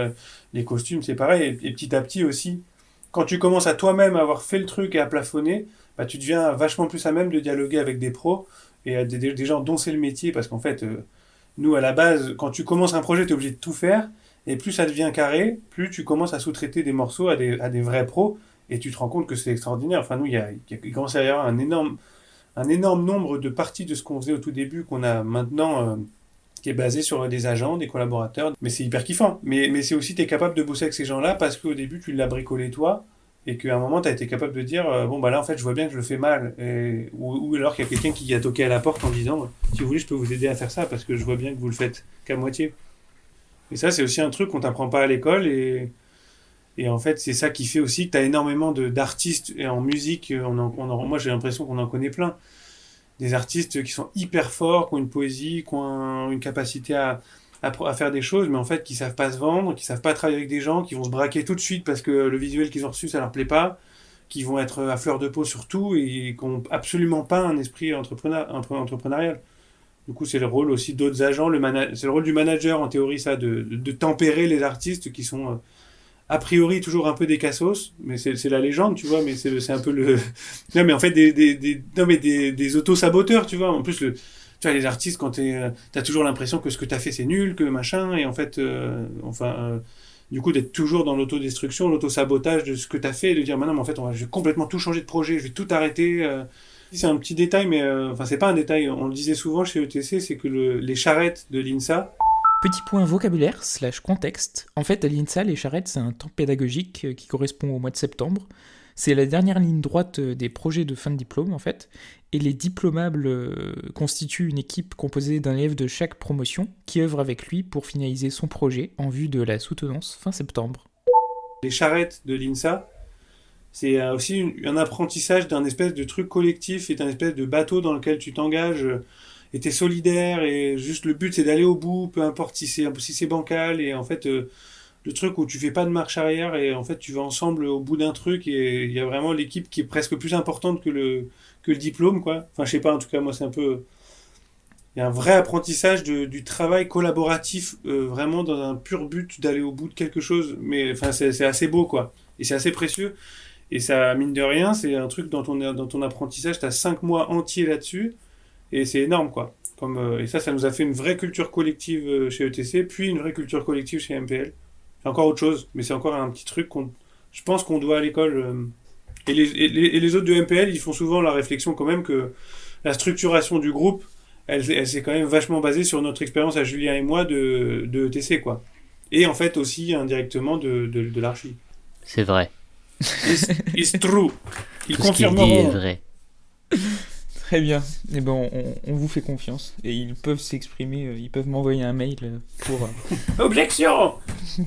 Les costumes, c'est pareil. Et petit à petit aussi, quand tu commences à toi-même avoir fait le truc et à plafonner, bah, tu deviens vachement plus à même de dialoguer avec des pros et à des gens dont c'est le métier, parce qu'en fait, nous, à la base, quand tu commences un projet, tu es obligé de tout faire, et plus ça devient carré, plus tu commences à sous-traiter des morceaux à des vrais pros, et tu te rends compte que c'est extraordinaire. Enfin, nous, il commence à y avoir un énorme nombre de parties de ce qu'on faisait au tout début qu'on a maintenant, qui est basé sur des agents, des collaborateurs. Mais c'est hyper kiffant. Mais c'est aussi, tu es capable de bosser avec ces gens-là parce qu'au début, tu l'as bricolé toi. Et qu'à un moment, tu as été capable de dire, bon, bah là, en fait, je vois bien que je le fais mal. Ou alors qu'il y a quelqu'un qui a toqué à la porte en disant, si vous voulez, je peux vous aider à faire ça parce que je vois bien que vous le faites qu'à moitié. Et ça, c'est aussi un truc qu'on t'apprend pas à l'école. Et en fait, c'est ça qui fait aussi que tu as énormément d'artistes et en musique. Moi, j'ai l'impression qu'on en connaît plein. Des artistes qui sont hyper forts, qui ont une poésie, qui ont une capacité à faire des choses, mais en fait qui savent pas se vendre, qui savent pas travailler avec des gens, qui vont se braquer tout de suite parce que le visuel qu'ils ont reçu ça leur plaît pas, qui vont être à fleur de peau sur tout et qui n'ont absolument pas un esprit entrepreneurial. Du coup, c'est le rôle aussi d'autres agents, c'est le rôle du manager en théorie, ça, de tempérer les artistes qui sont a priori toujours un peu des cassos, mais c'est la légende, tu vois, mais c'est un peu le... Non, mais en fait, non, mais des auto-saboteurs, tu vois. En plus, tu vois, les artistes, quand t'as toujours l'impression que ce que t'as fait, c'est nul, que machin, et en fait, du coup, d'être toujours dans l'autodestruction, l'auto-sabotage de ce que t'as fait, et de dire, maintenant, mais en fait, je vais complètement tout changer de projet, je vais tout arrêter. C'est un petit détail, mais enfin, c'est pas un détail, on le disait souvent chez ETC, c'est que les charrettes de l'INSA, Petit point vocabulaire / contexte. En fait, à l'INSA, les charrettes, c'est un temps pédagogique qui correspond au mois de septembre. C'est la dernière ligne droite des projets de fin de diplôme, en fait. Et les diplomables constituent une équipe composée d'un élève de chaque promotion qui œuvre avec lui pour finaliser son projet en vue de la soutenance fin septembre. les charrettes de l'INSA, c'est aussi un apprentissage d'un espèce de truc collectif et d'un espèce de bateau dans lequel tu t'engages et t'es solidaire et juste le but c'est d'aller au bout, peu importe si c'est bancal et en fait le truc où tu fais pas de marche arrière et en fait tu vas ensemble au bout d'un truc et il y a vraiment l'équipe qui est presque plus importante que le diplôme quoi. Enfin je sais pas en tout cas moi c'est un peu il y a un vrai apprentissage du travail collaboratif vraiment dans un pur but d'aller au bout de quelque chose mais enfin c'est assez beau quoi et c'est assez précieux et ça mine de rien c'est un truc dans ton apprentissage t'as 5 mois entiers là-dessus et c'est énorme, quoi. Et ça nous a fait une vraie culture collective chez ETC, puis une vraie culture collective chez MPL. C'est encore autre chose, mais c'est encore un petit truc je pense qu'on doit à l'école. Et les autres de MPL, ils font souvent la réflexion quand même que la structuration du groupe, elle s'est quand même vachement basée sur notre expérience à Julien et moi de ETC, quoi. Et en fait aussi indirectement de l'archi. C'est vrai. It's true. Ils Tout ce qu'il dit est confirmeront. vrai. Très bien. Et ben, on vous fait confiance. Et ils peuvent s'exprimer, ils peuvent m'envoyer un mail Objection.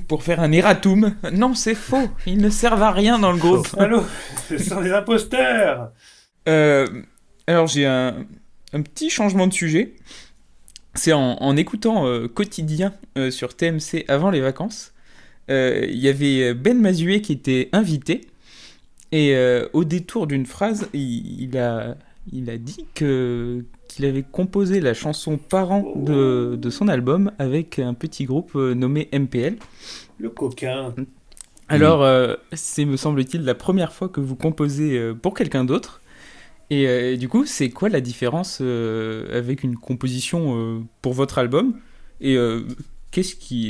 pour faire un erratum. Non, c'est faux. Ils ne servent à rien dans le groupe. Allô, ce sont des imposteurs. Euh, alors, j'ai un petit changement de sujet. C'est en écoutant Quotidien sur TMC avant les vacances. Il y avait Ben Mazué qui était invité. Et au détour d'une phrase, il a dit qu'il avait composé la chanson Parents de son album avec un petit groupe nommé MPL. Le coquin. Alors, c'est, me semble-t-il, la première fois que vous composez pour quelqu'un d'autre. Et du coup, c'est quoi la différence avec une composition pour votre album? Et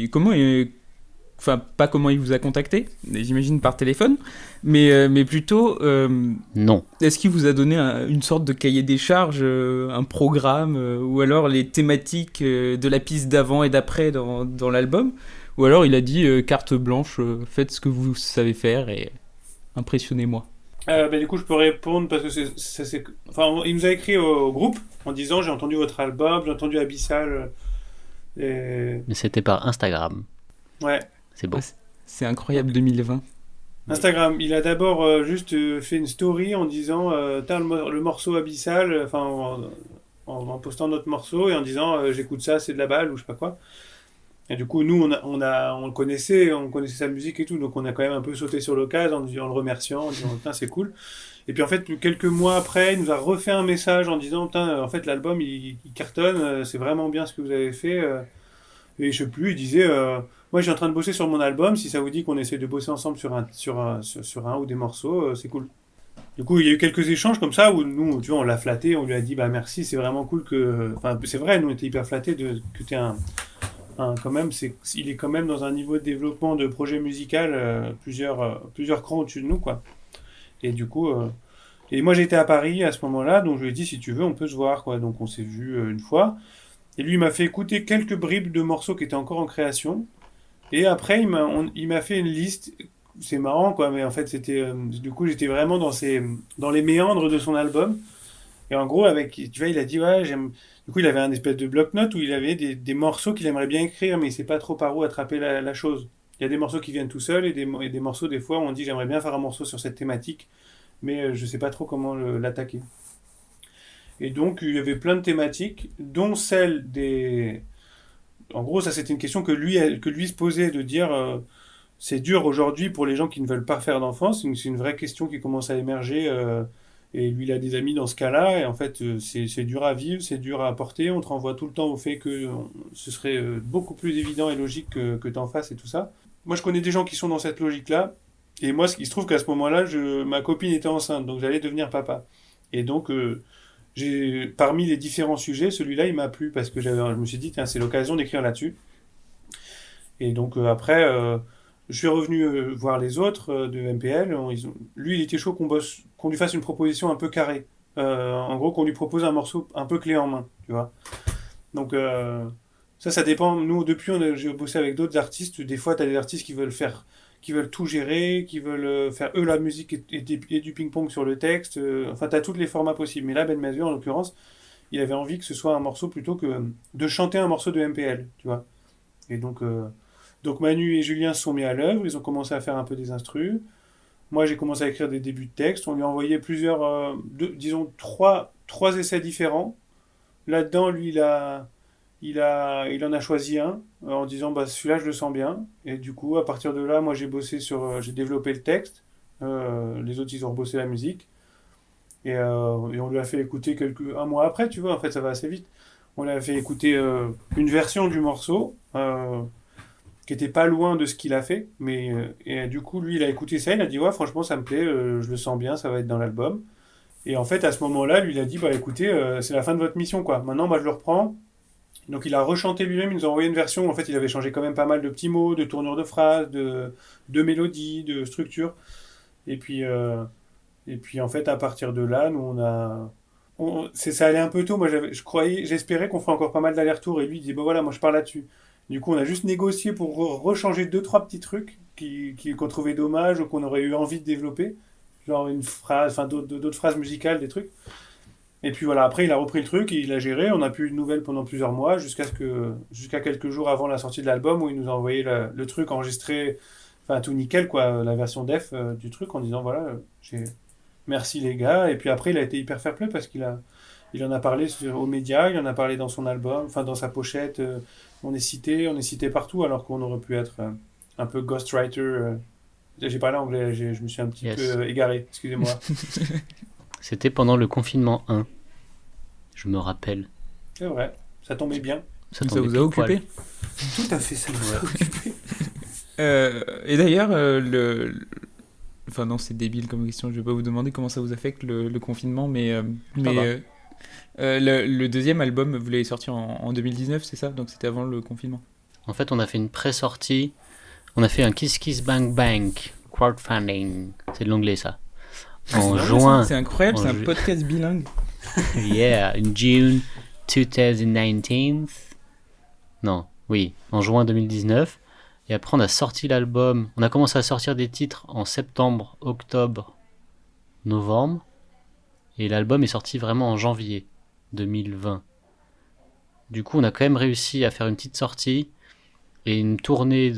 comment enfin, pas comment il vous a contacté, j'imagine par téléphone, mais plutôt, Non. est-ce qu'il vous a donné une sorte de cahier des charges, un programme, ou alors les thématiques de la piste d'avant et d'après dans l'album? Ou alors il a dit carte blanche, faites ce que vous savez faire et impressionnez-moi. Du coup, je peux répondre parce que enfin, il nous a écrit au groupe en disant j'ai entendu votre album, j'ai entendu Abyssal. Et... Mais c'était par Instagram. Ouais. C'est beau. C'est incroyable 2020. Instagram, il a d'abord juste fait une story en disant Tain, le morceau Abyssal, enfin en postant notre morceau et en disant j'écoute ça, c'est de la balle ou je sais pas quoi. Et du coup, nous, on le connaissait sa musique et tout, donc on a quand même un peu sauté sur l'occasion en le remerciant, en disant putain, c'est cool. Et puis en fait, quelques mois après, il nous a refait un message en disant putain, en fait, l'album il cartonne, c'est vraiment bien ce que vous avez fait. Et je sais plus, il disait moi, je suis en train de bosser sur mon album, si ça vous dit qu'on essaie de bosser ensemble sur un ou des morceaux, c'est cool. Du coup, il y a eu quelques échanges comme ça où nous, tu vois, on l'a flatté, on lui a dit bah merci, c'est vraiment cool que. Enfin, c'est vrai, nous on était hyper flattés que tu es quand même, il est quand même dans un niveau de développement de projet musical plusieurs crans au-dessus de nous, quoi. Et du coup, et moi j'étais à Paris à ce moment-là, donc je lui ai dit si tu veux, on peut se voir, quoi. Donc on s'est vu une fois. Et lui il m'a fait écouter quelques bribes de morceaux qui étaient encore en création. Et après il m'a fait une liste. C'est marrant, quoi, mais en fait c'était du coup j'étais vraiment dans les méandres de son album. Et en gros, tu vois, il a dit, ouais, j'aime. Du coup, il avait un espèce de bloc-notes où il avait des morceaux qu'il aimerait bien écrire, mais il sait pas trop par où attraper la chose. Il y a des morceaux qui viennent tout seuls et des morceaux, des fois, où on dit, j'aimerais bien faire un morceau sur cette thématique, mais je sais pas trop comment l'attaquer. Et donc, il y avait plein de thématiques, dont celle des. En gros, ça, c'était une question que lui se posait, de dire. C'est dur aujourd'hui pour les gens qui ne veulent pas faire d'enfants. C'est une vraie question qui commence à émerger. Et lui, il a des amis dans ce cas-là, et en fait, c'est dur à vivre, c'est dur à apporter. On te renvoie tout le temps au fait que ce serait beaucoup plus évident et logique que t'en fasses et tout ça. Moi, je connais des gens qui sont dans cette logique-là, et moi, il se trouve qu'à ce moment-là, ma copine était enceinte, donc j'allais devenir papa. Et donc, parmi les différents sujets, celui-là, il m'a plu, parce que je me suis dit, tiens, c'est l'occasion d'écrire là-dessus. Et donc, après, je suis revenu voir les autres de MPL. Lui, il était chaud qu'on lui fasse une proposition un peu carrée. En gros, qu'on lui propose un morceau un peu clé en main, tu vois. Donc, ça dépend. Nous, depuis, j'ai bossé avec d'autres artistes. Des fois, tu as des artistes qui veulent tout gérer, qui veulent faire eux la musique et du ping-pong sur le texte. Enfin, tu as tous les formats possibles. Mais là, Ben Mazur, en l'occurrence, il avait envie que ce soit un morceau plutôt que de chanter un morceau de MPL, tu vois. Et donc Manu et Julien se sont mis à l'œuvre, ils ont commencé à faire un peu des instrus. Moi, j'ai commencé à écrire des débuts de texte. On lui a envoyé disons trois essais différents. Là-dedans, lui, il en a choisi un en disant bah, celui-là, je le sens bien. Et du coup, à partir de là, moi, j'ai développé le texte. Les autres, ils ont rebossé la musique. Et on lui a fait écouter un mois après, tu vois, en fait, ça va assez vite. On lui a fait écouter une version du morceau. Qui était pas loin de ce qu'il a fait, et du coup lui il a écouté ça, il a dit ouais franchement ça me plaît, je le sens bien, ça va être dans l'album. Et en fait à ce moment-là lui il a dit bah écoutez c'est la fin de votre mission quoi, maintenant moi je le reprends. Donc il a rechanté lui-même, il nous a envoyé une version, en fait il avait changé quand même pas mal de petits mots, de tournures de phrases, de mélodies, de structure. Et puis en fait à partir de là nous ça allait un peu tôt, moi j'espérais qu'on ferait encore pas mal d'allers-retours, et lui il dit bah voilà moi je pars là-dessus. Du coup, on a juste négocié pour rechanger deux, trois petits trucs qu'on trouvait dommages ou qu'on aurait eu envie de développer. Genre une phrase, enfin d'autres phrases musicales, des trucs. Et puis voilà, après, il a repris le truc, et il a géré. On n'a plus eu de nouvelles pendant plusieurs mois, jusqu'à quelques jours avant la sortie de l'album, où il nous a envoyé le truc enregistré, enfin tout nickel, quoi, la version def du truc, en disant voilà, merci les gars. Et puis après, il a été hyper fair play parce il en a parlé aux médias, il en a parlé dans son album, enfin dans sa pochette. On est cité partout, alors qu'on aurait pu être un peu ghostwriter. J'ai parlé anglais, je me suis un petit peu égaré, excusez-moi. C'était pendant le confinement 1, je me rappelle. C'est vrai, ça tombait bien. Ça vous a occupé? Tout à fait, ça nous a occupé. Et d'ailleurs, enfin non, c'est débile comme question, je vais pas vous demander comment ça vous affecte le confinement, mais le deuxième album, vous l'avez sorti en 2019, c'est ça? Donc c'était avant le confinement. En fait, on a fait une pré-sortie. On a fait un Kiss Kiss Bang Bang crowdfunding. C'est de l'anglais, ça. En juin. C'est incroyable, c'est un podcast bilingue. Yeah, in June 2019. Non, oui, en juin 2019. Et après, on a sorti l'album. On a commencé à sortir des titres en septembre, octobre, novembre. Et l'album est sorti vraiment en janvier 2020. Du coup, on a quand même réussi à faire une petite sortie et une tournée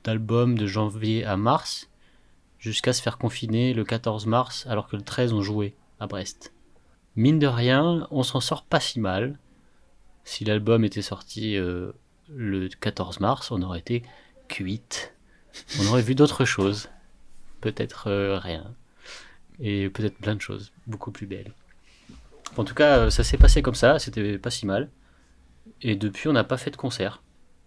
d'albums de janvier à mars, jusqu'à se faire confiner le 14 mars, alors que le 13 on jouait à Brest. Mine de rien, on s'en sort pas si mal. Si l'album était sorti le 14 mars, on aurait été cuite. On aurait vu d'autres choses. Peut-être rien. Et peut-être plein de choses, beaucoup plus belles. En tout cas, ça s'est passé comme ça, c'était pas si mal. Et depuis, on n'a pas fait de concert.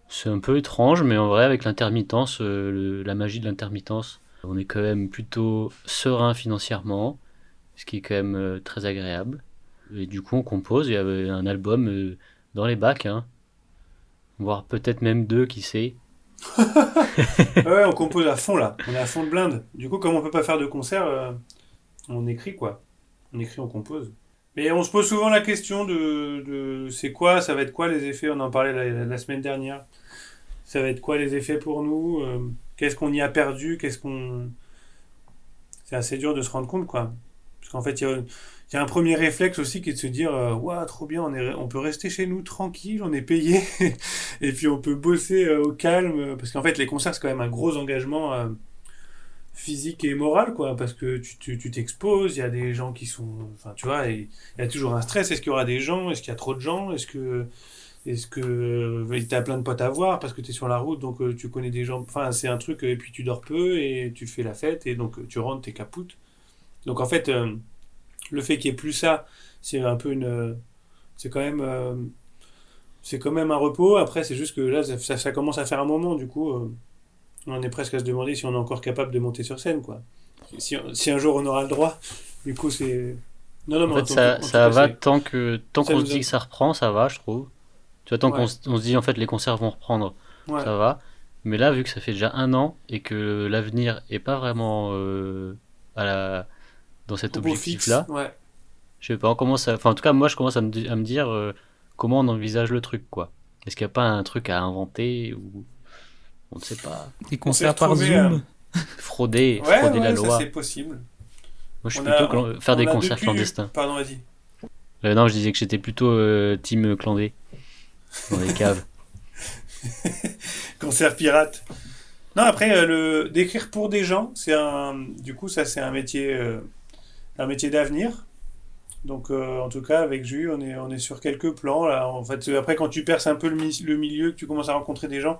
C'est un peu étrange, mais en vrai, avec l'intermittence, la magie de l'intermittence, on est quand même plutôt serein financièrement, ce qui est quand même très agréable. Et du coup, on compose, il y avait un album dans les bacs, hein. Voire peut-être même 2, qui sait. Ouais, on compose à fond là, on est à fond de blinde. Du coup, comme on peut pas faire de concert, on écrit quoi. On écrit, on compose. Mais on se pose souvent la question de ça va être quoi les effets, on en parlait la semaine dernière. Ça va être quoi les effets pour nous, qu'est-ce qu'on y a perdu, c'est assez dur de se rendre compte quoi. Parce qu'en fait, il y a un premier réflexe aussi qui est de se dire ouah, trop bien, on peut rester chez nous tranquille, on est payé, et puis on peut bosser au calme. Parce qu'en fait, les concerts, c'est quand même un gros engagement physique et moral, quoi. Parce que tu t'exposes, il y a des gens qui sont. Enfin, tu vois, il y a toujours un stress. Est-ce qu'il y aura des gens? Est-ce qu'il y a trop de gens? Est-ce que t'as plein de potes à voir parce que t'es sur la route, donc tu connais des gens. Enfin, c'est un truc, et puis tu dors peu, et tu fais la fête, et donc tu rentres, t'es capoute. Donc en fait. le fait qu'il n'y ait plus ça, c'est un peu c'est quand même, c'est quand même un repos. Après, c'est juste que là, ça commence à faire un moment, du coup, on en est presque à se demander si on est encore capable de monter sur scène, quoi. Si un jour on aura le droit, du coup, c'est. Non, non, En mais fait, en tout ça cas, va c'est. tant Ça qu'on se nous a. dit que ça reprend, ça va, je trouve. Tu vois, tant Ouais, on se dit en fait les concerts vont reprendre, ouais. ça va. Mais là, vu que ça fait déjà 1 an et que l'avenir est pas vraiment à la... dans cet Propos fixe, objectif-là, ouais. je sais pas, on commence à... Enfin, en tout cas, moi, je commence à me dire comment on envisage le truc, quoi. Est-ce qu'il n'y a pas un truc à inventer ou on ne sait pas. Des On s'est concerts par retrouvé. Zoom. Ouais, Frauder la ouais, ça c'est loi. possible. Moi, je suis On plutôt a, on, faire des on a concerts depuis. clandestins. Pardon, vas-y. Non, je disais que j'étais plutôt team clandé, dans les caves. Concert pirate. Non, après, d'écrire pour des gens, du coup, ça, c'est un métier d'avenir. Donc, en tout cas, avec Jules, on est sur quelques plans, là. En fait, après, quand tu perces un peu le milieu, que tu commences à rencontrer des gens,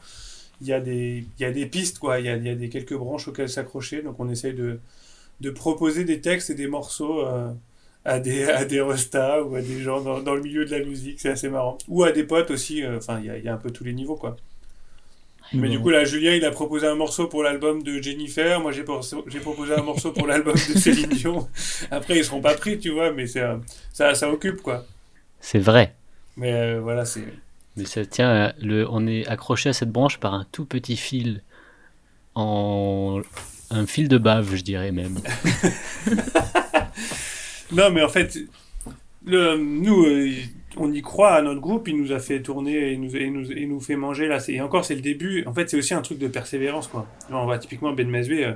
il y a des pistes, quoi. Il y a quelques branches auxquelles s'accrocher. Donc, on essaye de proposer des textes et des morceaux à des restas ou à des gens dans le milieu de la musique. C'est assez marrant. Ou à des potes aussi. Enfin, il y a un peu tous les niveaux, quoi. Et Mais du bon. coup, là, Julien, il a proposé un morceau pour l'album de Jennifer. Moi, j'ai proposé un morceau pour l'album de Céline Dion. Après, ils seront pas pris, tu vois, mais ça occupe, quoi. C'est vrai. Mais voilà, c'est. Mais ça tient, on est accroché à cette branche par un tout petit fil, en un fil de bave, je dirais même. Non, mais en fait, nous, on y croit à notre groupe. Il nous a fait tourner et nous fait manger, là. Et encore, c'est le début. En fait, c'est aussi un truc de persévérance, quoi. Genre, on voit typiquement Ben Mesvé.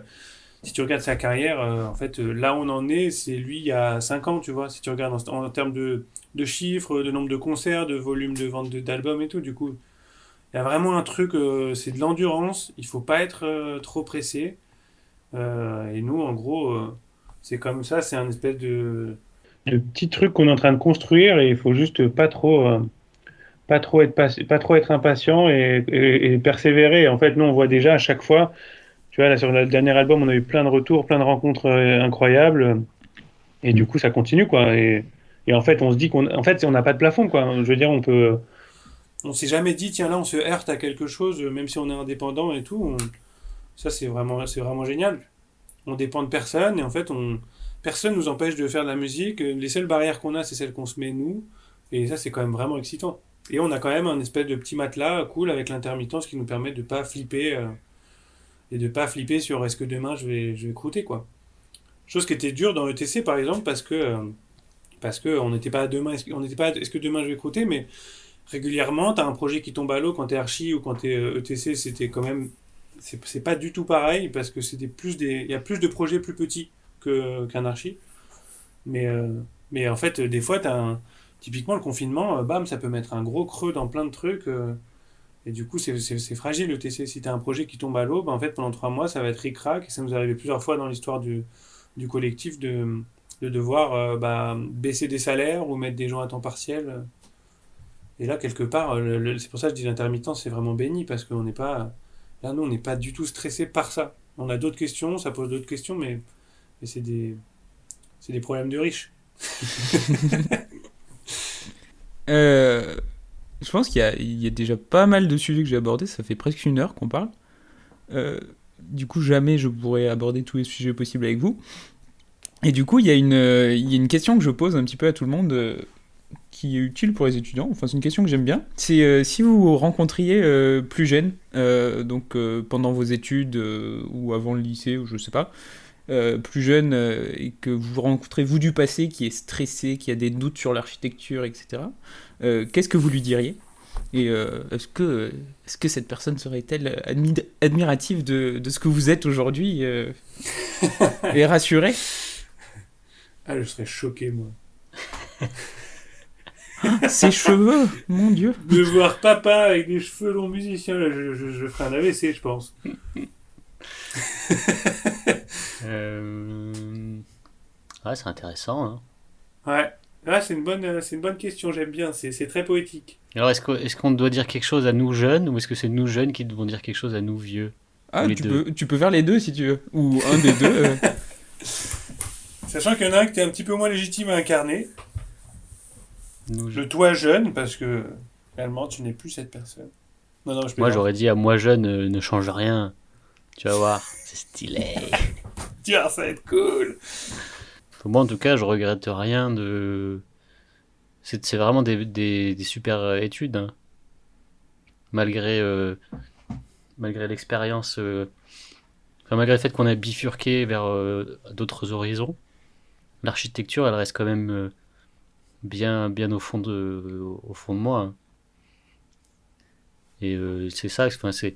Si tu regardes sa carrière, en fait, là où on en est, c'est lui il y a 5 ans, tu vois. Si tu regardes en termes de chiffres, de nombre de concerts, de volume de vente d'albums et tout, du coup, il y a vraiment un truc, c'est de l'endurance. Il faut pas être trop pressé. Et nous, en gros, c'est comme ça, c'est un espèce de. Le petit truc qu'on est en train de construire et il faut juste pas trop être impatient et persévérer. En fait, nous, on voit déjà à chaque fois, tu vois, là, sur le dernier album, on a eu plein de retours, plein de rencontres incroyables. Et du coup, ça continue, quoi. Et en fait, on se dit en fait, on n'a pas de plafond, quoi. Je veux dire, on peut. On s'est jamais dit, tiens, là, on se heurte à quelque chose, même si on est indépendant et tout. Ça, c'est vraiment génial. On dépend de personne et en fait, personne nous empêche de faire de la musique. Les seules barrières qu'on a, c'est celles qu'on se met nous. Et ça, c'est quand même vraiment excitant. Et on a quand même un espèce de petit matelas cool avec l'intermittence qui nous permet de pas flipper et de pas flipper sur est-ce que demain je vais croûter, quoi. Chose qui était dure dans ETC par exemple parce que on n'était pas à demain, on n'était pas à est-ce que demain je vais croûter, mais régulièrement t'as un projet qui tombe à l'eau quand t'es archi ou quand t'es ETC, c'était quand même c'est pas du tout pareil parce que c'était il y a plus de projets plus petits qu'un archi, mais mais en fait des fois typiquement le confinement, bam, ça peut mettre un gros creux dans plein de trucs. Et du coup, c'est fragile le TC. Si tu as un projet qui tombe à l'eau, ben en fait, pendant 3 mois, ça va être ric-rac. Et ça nous est arrivé plusieurs fois dans l'histoire du collectif de devoir bah, baisser des salaires ou mettre des gens à temps partiel. Et là, quelque part, c'est pour ça que je dis l'intermittence, c'est vraiment béni parce qu'on n'est pas. Là, nous, on n'est pas du tout stressé par ça. On a d'autres questions, ça pose d'autres questions, mais c'est des problèmes de riches. Euh, je pense qu'il y a déjà pas mal de sujets que j'ai abordés. Ça fait presque 1 heure qu'on parle. Du coup, jamais je pourrais aborder tous les sujets possibles avec vous. Et du coup, il y a une question que je pose un petit peu à tout le monde qui est utile pour les étudiants. Enfin, c'est une question que j'aime bien. C'est si vous vous rencontriez plus jeune, donc pendant vos études ou avant le lycée, ou je sais pas, plus jeune et que vous rencontrez vous du passé qui est stressé, qui a des doutes sur l'architecture, etc. Qu'est-ce que vous lui diriez? Et est-ce que cette personne serait-elle admirative de ce que vous êtes aujourd'hui et rassurée? Ah, je serais choqué, moi. Ses cheveux, mon Dieu. De voir papa avec des cheveux longs musiciens, là, je ferais un AVC, je pense. Ouais, c'est intéressant, hein. Ouais. Ah, c'est une bonne question, j'aime bien, c'est très poétique. Alors, est-ce qu'on doit dire quelque chose à nous jeunes ou est-ce que c'est nous jeunes qui devons dire quelque chose à nous vieux? Ou Ah, les deux? tu peux faire les deux si tu veux. Ou un des deux. Sachant qu'il y en a un que t'es un petit peu moins légitime à incarner, Nous, le toi jeune, parce que réellement tu n'es plus cette personne. Non, non, je Moi, plaisante. j'aurais dit à moi jeune, ne change rien. Tu vas voir, c'est stylé. Tiens, ça va être cool. Moi, en tout cas, je regrette rien de. C'est vraiment des super études, hein. Malgré, malgré l'expérience, enfin, malgré le fait qu'on a bifurqué vers d'autres horizons, l'architecture, elle reste quand même bien au fond de moi, hein. Et c'est ça, enfin, c'est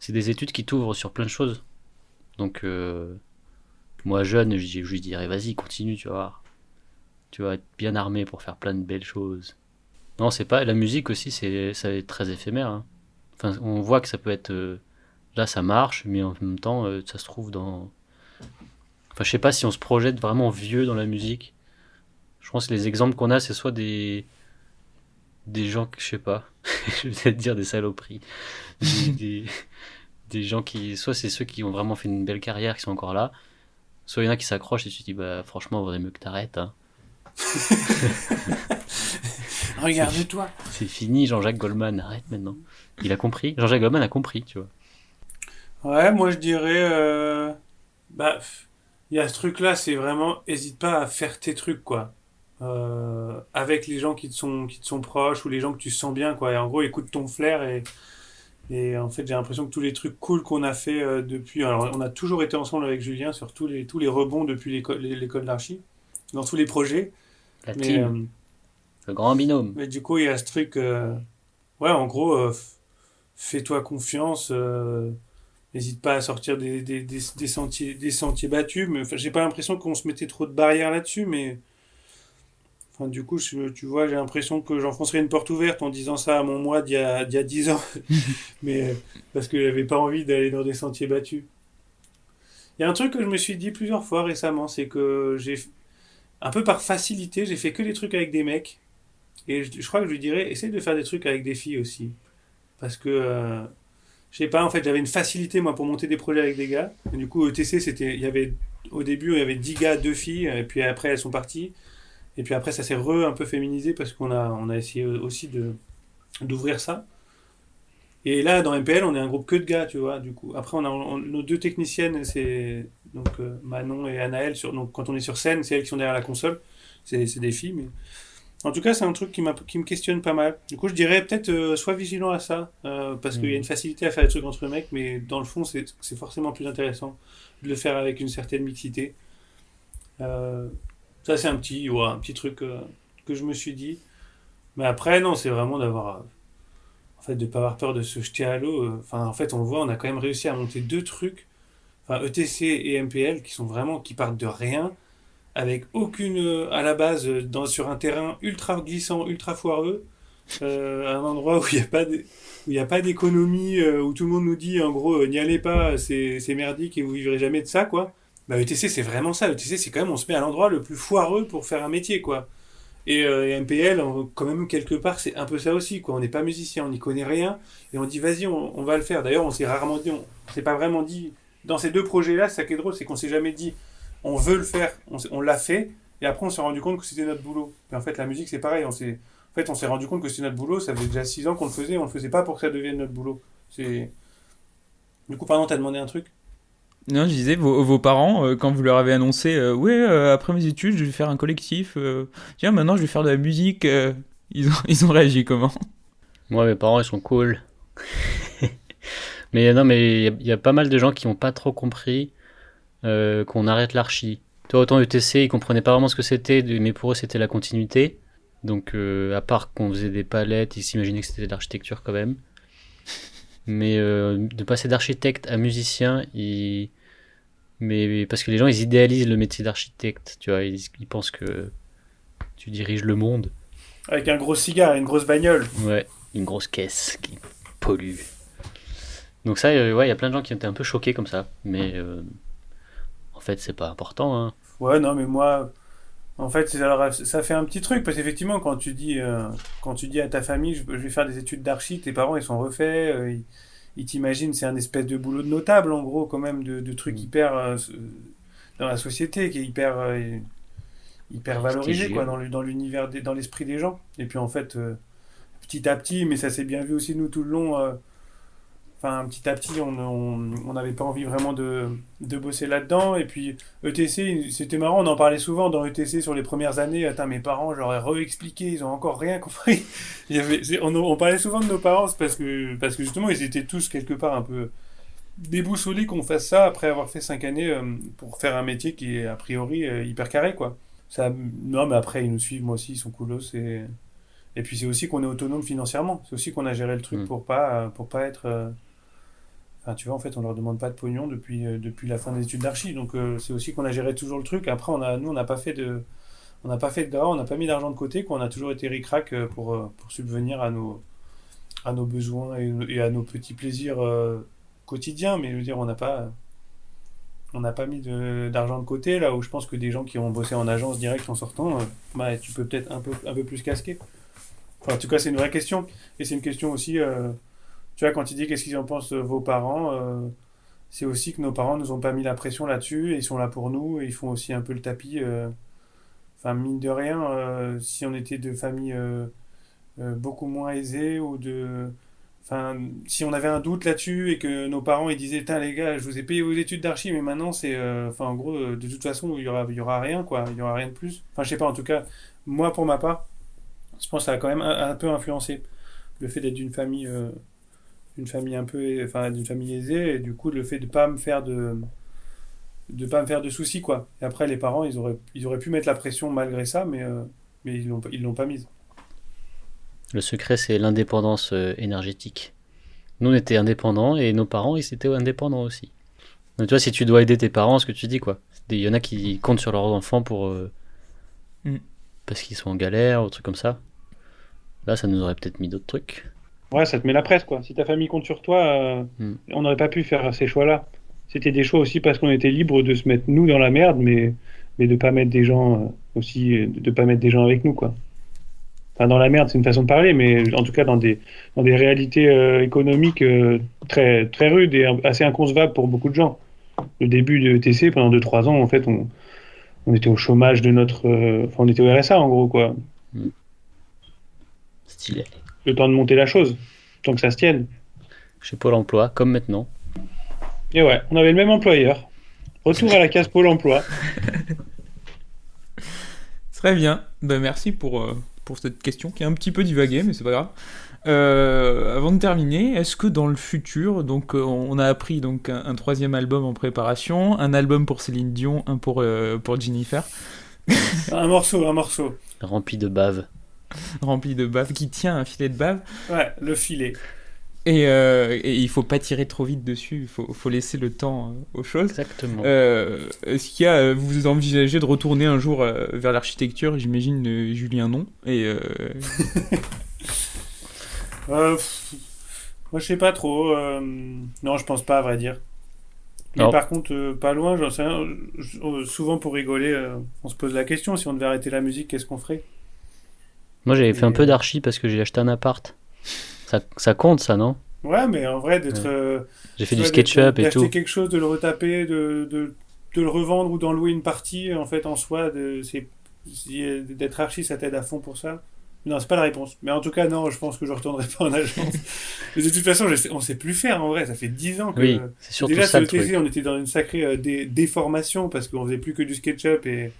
des études qui t'ouvrent sur plein de choses. Donc, moi, jeune, je lui dirais, vas-y, continue, tu vas voir. Tu vas être bien armé pour faire plein de belles choses. Non, c'est pas. La musique aussi, ça va être très éphémère, hein. Enfin, on voit que ça peut être. Là, ça marche, mais en même temps, ça se trouve dans. Enfin, je sais pas si on se projette vraiment vieux dans la musique. Je pense que les exemples qu'on a, c'est soit des gens que je sais pas. Je vais peut-être dire des saloperies. Des, des, des gens qui. Soit c'est ceux qui ont vraiment fait une belle carrière qui sont encore là. Soit il y en a qui s'accrochent et tu te dis, bah, franchement, il vaudrait mieux que t'arrêtes, hein. Regarde-toi. C'est fini, Jean-Jacques Goldman, arrête maintenant. Il a compris. Jean-Jacques Goldman a compris, tu vois. Ouais, moi je dirais, bah, il y a ce truc-là, c'est vraiment, hésite pas à faire tes trucs, quoi. Avec les gens qui te sont proches ou les gens que tu sens bien, quoi. Et en gros, écoute ton flair et en fait, j'ai l'impression que tous les trucs cool qu'on a fait depuis, alors on a toujours été ensemble avec Julien sur tous les rebonds depuis l'école d'archi, dans tous les projets. La Mais, team, le grand binôme. mais du coup, il y a ce truc, ouais, en gros, fais-toi confiance. N'hésite pas à sortir des sentiers battus. Mais enfin, j'ai pas l'impression qu'on se mettait trop de barrières là-dessus. Mais enfin, du coup, tu vois, j'ai l'impression que j'enfoncerais une porte ouverte en disant ça à mon moi d'il y a 10 ans. Mais parce que j'avais pas envie d'aller dans des sentiers battus. Il y a un truc que je me suis dit plusieurs fois récemment, c'est que un peu par facilité, j'ai fait que des trucs avec des mecs. Et je crois que je lui dirais, essaye de faire des trucs avec des filles aussi. Parce que je sais pas, en fait, j'avais une facilité, moi, pour monter des projets avec des gars. Et du coup, ETC, au début, il y avait 10 gars, 2 filles, et puis après, elles sont parties. Et puis après, ça s'est un peu féminisé parce on a essayé aussi d'ouvrir ça. Et là, dans MPL, on est un groupe que de gars, tu vois, du coup. Après, nos deux techniciennes, c'est donc Manon et Anaël. Donc, quand on est sur scène, c'est elles qui sont derrière la console. C'est des filles, mais en tout cas, c'est un truc qui me questionne pas mal. Du coup, je dirais peut-être sois vigilant à ça, parce qu'il y a une facilité à faire des trucs entre mecs, mais dans le fond, c'est forcément plus intéressant de le faire avec une certaine mixité. Euh, Ça, c'est ouais, un petit truc que je me suis dit. Mais après, non, c'est vraiment d'avoir, en fait, de pas avoir peur de se jeter à l'eau. Enfin, en fait, on le voit, on a quand même réussi à monter deux trucs, enfin, ETC et MPL, qui partent de rien avec aucune à la base sur un terrain ultra glissant, ultra foireux, à un endroit où il n'y a pas où il y a pas d'économie, où tout le monde nous dit en gros n'y allez pas, c'est merdique et vous vivrez jamais de ça quoi. Bah ETC c'est vraiment ça, ETC c'est quand même on se met à l'endroit le plus foireux pour faire un métier quoi. Et MPL quand même quelque part c'est un peu ça aussi quoi, on n'est pas musicien, on n'y connaît rien et on dit vas-y on va le faire. D'ailleurs on s'est rarement dit, on s'est pas vraiment dit dans ces deux projets là, c'est ça qui est drôle c'est qu'on s'est jamais dit on veut le faire, on l'a fait, et après on s'est rendu compte que c'était notre boulot. Et en fait, la musique, c'est pareil, on s'est rendu compte que c'était notre boulot, ça faisait déjà 6 ans qu'on le faisait, on le faisait pas pour que ça devienne notre boulot. C'est... Du coup, pardon, t'as demandé un truc? Non, je disais, vos parents, quand vous leur avez annoncé, ouais, après mes études, je vais faire un collectif, tiens, maintenant je vais faire de la musique, ils ont réagi comment? Moi, mes parents, ils sont cool. Mais non, mais il y a pas mal de gens qui n'ont pas trop compris qu'on arrête l'archi. Toi, autant ETC, ils comprenaient pas vraiment ce que c'était, mais pour eux, c'était la continuité. Donc, à part qu'on faisait des palettes, ils s'imaginaient que c'était de l'architecture quand même. Mais de passer d'architecte à musicien, mais parce que les gens, ils idéalisent le métier d'architecte. Tu vois, ils pensent que tu diriges le monde. Avec un gros cigare et une grosse bagnole. Ouais, une grosse caisse qui pollue. Donc ça, ouais, il y a plein de gens qui étaient un peu choqués comme ça. Mais en fait, c'est pas important, hein. Ouais, non, mais moi, en fait, alors, ça fait un petit truc, parce qu'effectivement, quand tu dis à ta famille, je vais faire des études d'archi, tes parents, ils sont refaits, ils t'imaginent, c'est un espèce de boulot de notable, en gros, quand même, de trucs hyper dans la société, qui est hyper. hyper valorisé Prestigieux. quoi, dans l'univers, dans l'esprit des gens. Et puis en fait, petit à petit, mais ça s'est bien vu aussi nous tout le long. Enfin, petit à petit, on n'avait pas envie vraiment de bosser là-dedans. Et puis, ETC, c'était marrant, on en parlait souvent dans ETC sur les premières années. Attends, mes parents, j'aurais réexpliqué, ils ont encore rien compris. On parlait souvent de nos parents c'est parce que justement, ils étaient tous quelque part un peu déboussolés qu'on fasse ça après avoir fait 5 années pour faire un métier qui est a priori hyper carré, quoi. Ça, non, mais après, ils nous suivent, moi aussi, ils sont coolos. Et puis, c'est aussi qu'on est autonome financièrement. C'est aussi qu'on a géré le truc Mm. pour pas être. Enfin, tu vois, en fait, on leur demande pas de pognon depuis la fin des études d'archi. Donc, c'est aussi qu'on a géré toujours le truc. Après, nous, on n'a pas fait de gras, on n'a pas mis d'argent de côté, quoi. On a toujours été ric-rac pour subvenir à nos besoins et à nos petits plaisirs quotidiens. Mais je veux dire, on n'a pas mis d'argent de côté, là où je pense que des gens qui ont bossé en agence direct en sortant, bah, tu peux peut-être un peu plus casquer. Enfin, en tout cas, c'est une vraie question. Et c'est une question aussi. Tu vois, quand il dit qu'est-ce qu'ils en pensent vos parents, c'est aussi que nos parents nous ont pas mis la pression là-dessus, et ils sont là pour nous, et ils font aussi un peu le tapis. Enfin, mine de rien, si on était de familles beaucoup moins aisées, enfin, si on avait un doute là-dessus, et que nos parents ils disaient, putain les gars, je vous ai payé vos études d'archi, mais maintenant c'est. Enfin, en gros, de toute façon, il y aura rien, quoi. Il y aura rien de plus. Enfin, je sais pas, en tout cas, moi pour ma part, je pense que ça a quand même un peu influencé le fait d'être d'une famille un peu, enfin d'une famille aisée, et du coup le fait de pas me faire de soucis, quoi. Et après les parents ils auraient pu mettre la pression malgré ça, mais ils l'ont pas mise. Le secret, c'est l'indépendance énergétique. Nous, on était indépendants et nos parents, ils étaient indépendants aussi. Donc, tu vois, si tu dois aider tes parents, ce que tu dis, quoi. Il y en a qui comptent sur leurs enfants Mm. parce qu'ils sont en galère ou trucs comme ça. Là, ça nous aurait peut-être mis d'autres trucs. Ouais, ça te met la presse, quoi. Si ta famille compte sur toi, Mm. on n'aurait pas pu faire ces choix-là. C'était des choix aussi parce qu'on était libre de se mettre nous dans la merde, mais de pas mettre des gens aussi, de pas mettre des gens avec nous, quoi. Enfin, dans la merde, c'est une façon de parler, mais en tout cas dans des réalités économiques très, très rudes et assez inconcevables pour beaucoup de gens. Le début de ETC, pendant 2-3 ans, en fait, on était au chômage de notre. Enfin, on était au RSA, en gros, quoi. Stylé. Le temps de monter la chose, tant que ça se tienne. Chez Pôle emploi, comme maintenant. Et ouais, on avait le même employeur. Retour à la case Pôle emploi. Très bien. Ben, merci pour cette question qui est un petit peu divaguée, mais c'est pas grave. Avant de terminer, est-ce que dans le futur, donc on a appris donc un troisième album en préparation, un album pour Céline Dion, un pour Jennifer, Un morceau. Rempli de bave. rempli de bave, qui tient un filet de bave, Ouais, le filet. et il faut pas tirer trop vite dessus, il faut laisser le temps aux choses. Exactement. Est-ce qu'il y a, vous envisagez de retourner un jour vers l'architecture, j'imagine Julien non, et Moi je sais pas trop. Non, je pense pas à vrai dire. Mais Alors, par contre, pas loin, j'en sais rien. Souvent pour rigoler, on se pose la question si on devait arrêter la musique, qu'est-ce qu'on ferait? moi, j'avais fait un Et, peu d'archi parce que j'ai acheté un appart. Ça compte, ça, non? ouais, mais en vrai, d'être, Ouais. J'ai fait tu du vois, SketchUp et d'acheter tout. quelque chose, de le retaper, de le revendre ou d'en louer une partie, en fait, en soi, d'être archi, ça t'aide à fond pour ça. Non, c'est pas la réponse. Mais en tout cas, non, je pense que je retournerai pas en agence. Mais de toute façon, on sait plus faire en vrai. Ça fait 10 ans que. Oui, c'est surtout Déjà ça sur le le TC, truc. on était dans une sacrée déformation parce qu'on faisait plus que du SketchUp et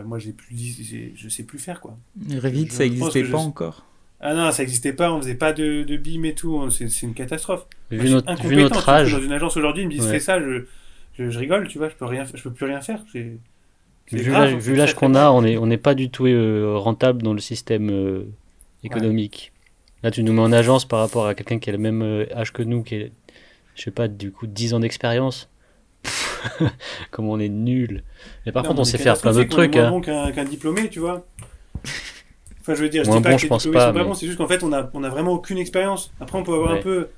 moi je sais plus faire, quoi. Revit, ça Je pense existait que pas encore. Ah non, ça existait pas, on faisait pas de BIM et tout, c'est une catastrophe. Moi, Vu je suis vu incompétent, notre tu vois, dans âge, une agence aujourd'hui, ils me disent ouais. fais ça, je rigole, tu vois, je peux plus rien faire. C'est Vu grave, l'âge, c'est vu très l'âge très qu'on a, grave. on n'est pas du tout rentable dans le système Ouais. économique. Là, tu nous mets en agence par rapport à quelqu'un qui a le même âge que nous, qui est, je sais pas, du coup, 10 ans d'expérience. Comme on est nul. Mais par Non, contre, mais on on est sait faire plein d'autres catastrophique, on est trucs. moins Hein. bon qu'un diplômé, tu vois. Enfin, je veux dire, je Moins dis pas bon, que je les pense diplômés sont pas, pas bons, mais c'est juste qu'en fait, on a vraiment aucune expérience. Après, on peut avoir un ouais. peu,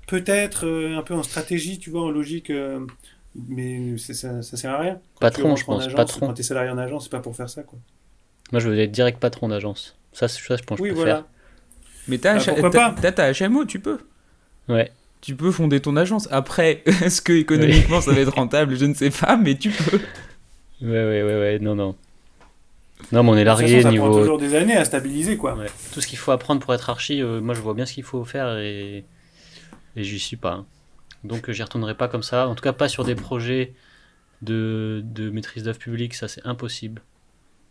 peut-être, un peu en stratégie, tu vois, en logique, mais ça sert à rien. Quand tu Patron, je rentres en pense. agence, Patron. quand tu es salarié en agence, c'est pas pour faire ça, quoi. Moi, je veux être direct patron d'agence. Ça, je pense que je Oui, peux faire. voilà. Mais Pourquoi pas? t'as ta HMO, tu peux. Ouais. Tu peux fonder ton agence. Après, est-ce que Oui. économiquement ça va être rentable? Je ne sais pas, mais tu peux. Ouais. Non. Non, mais on est De toute façon, largué ça prend niveau. toujours des années à stabiliser, quoi. Ouais. Tout ce qu'il faut apprendre pour être archi, moi je vois bien ce qu'il faut faire et j'y suis pas, hein. Donc j'y retournerai pas comme ça. En tout cas, pas sur des projets de maîtrise d'œuvre publique, ça c'est impossible.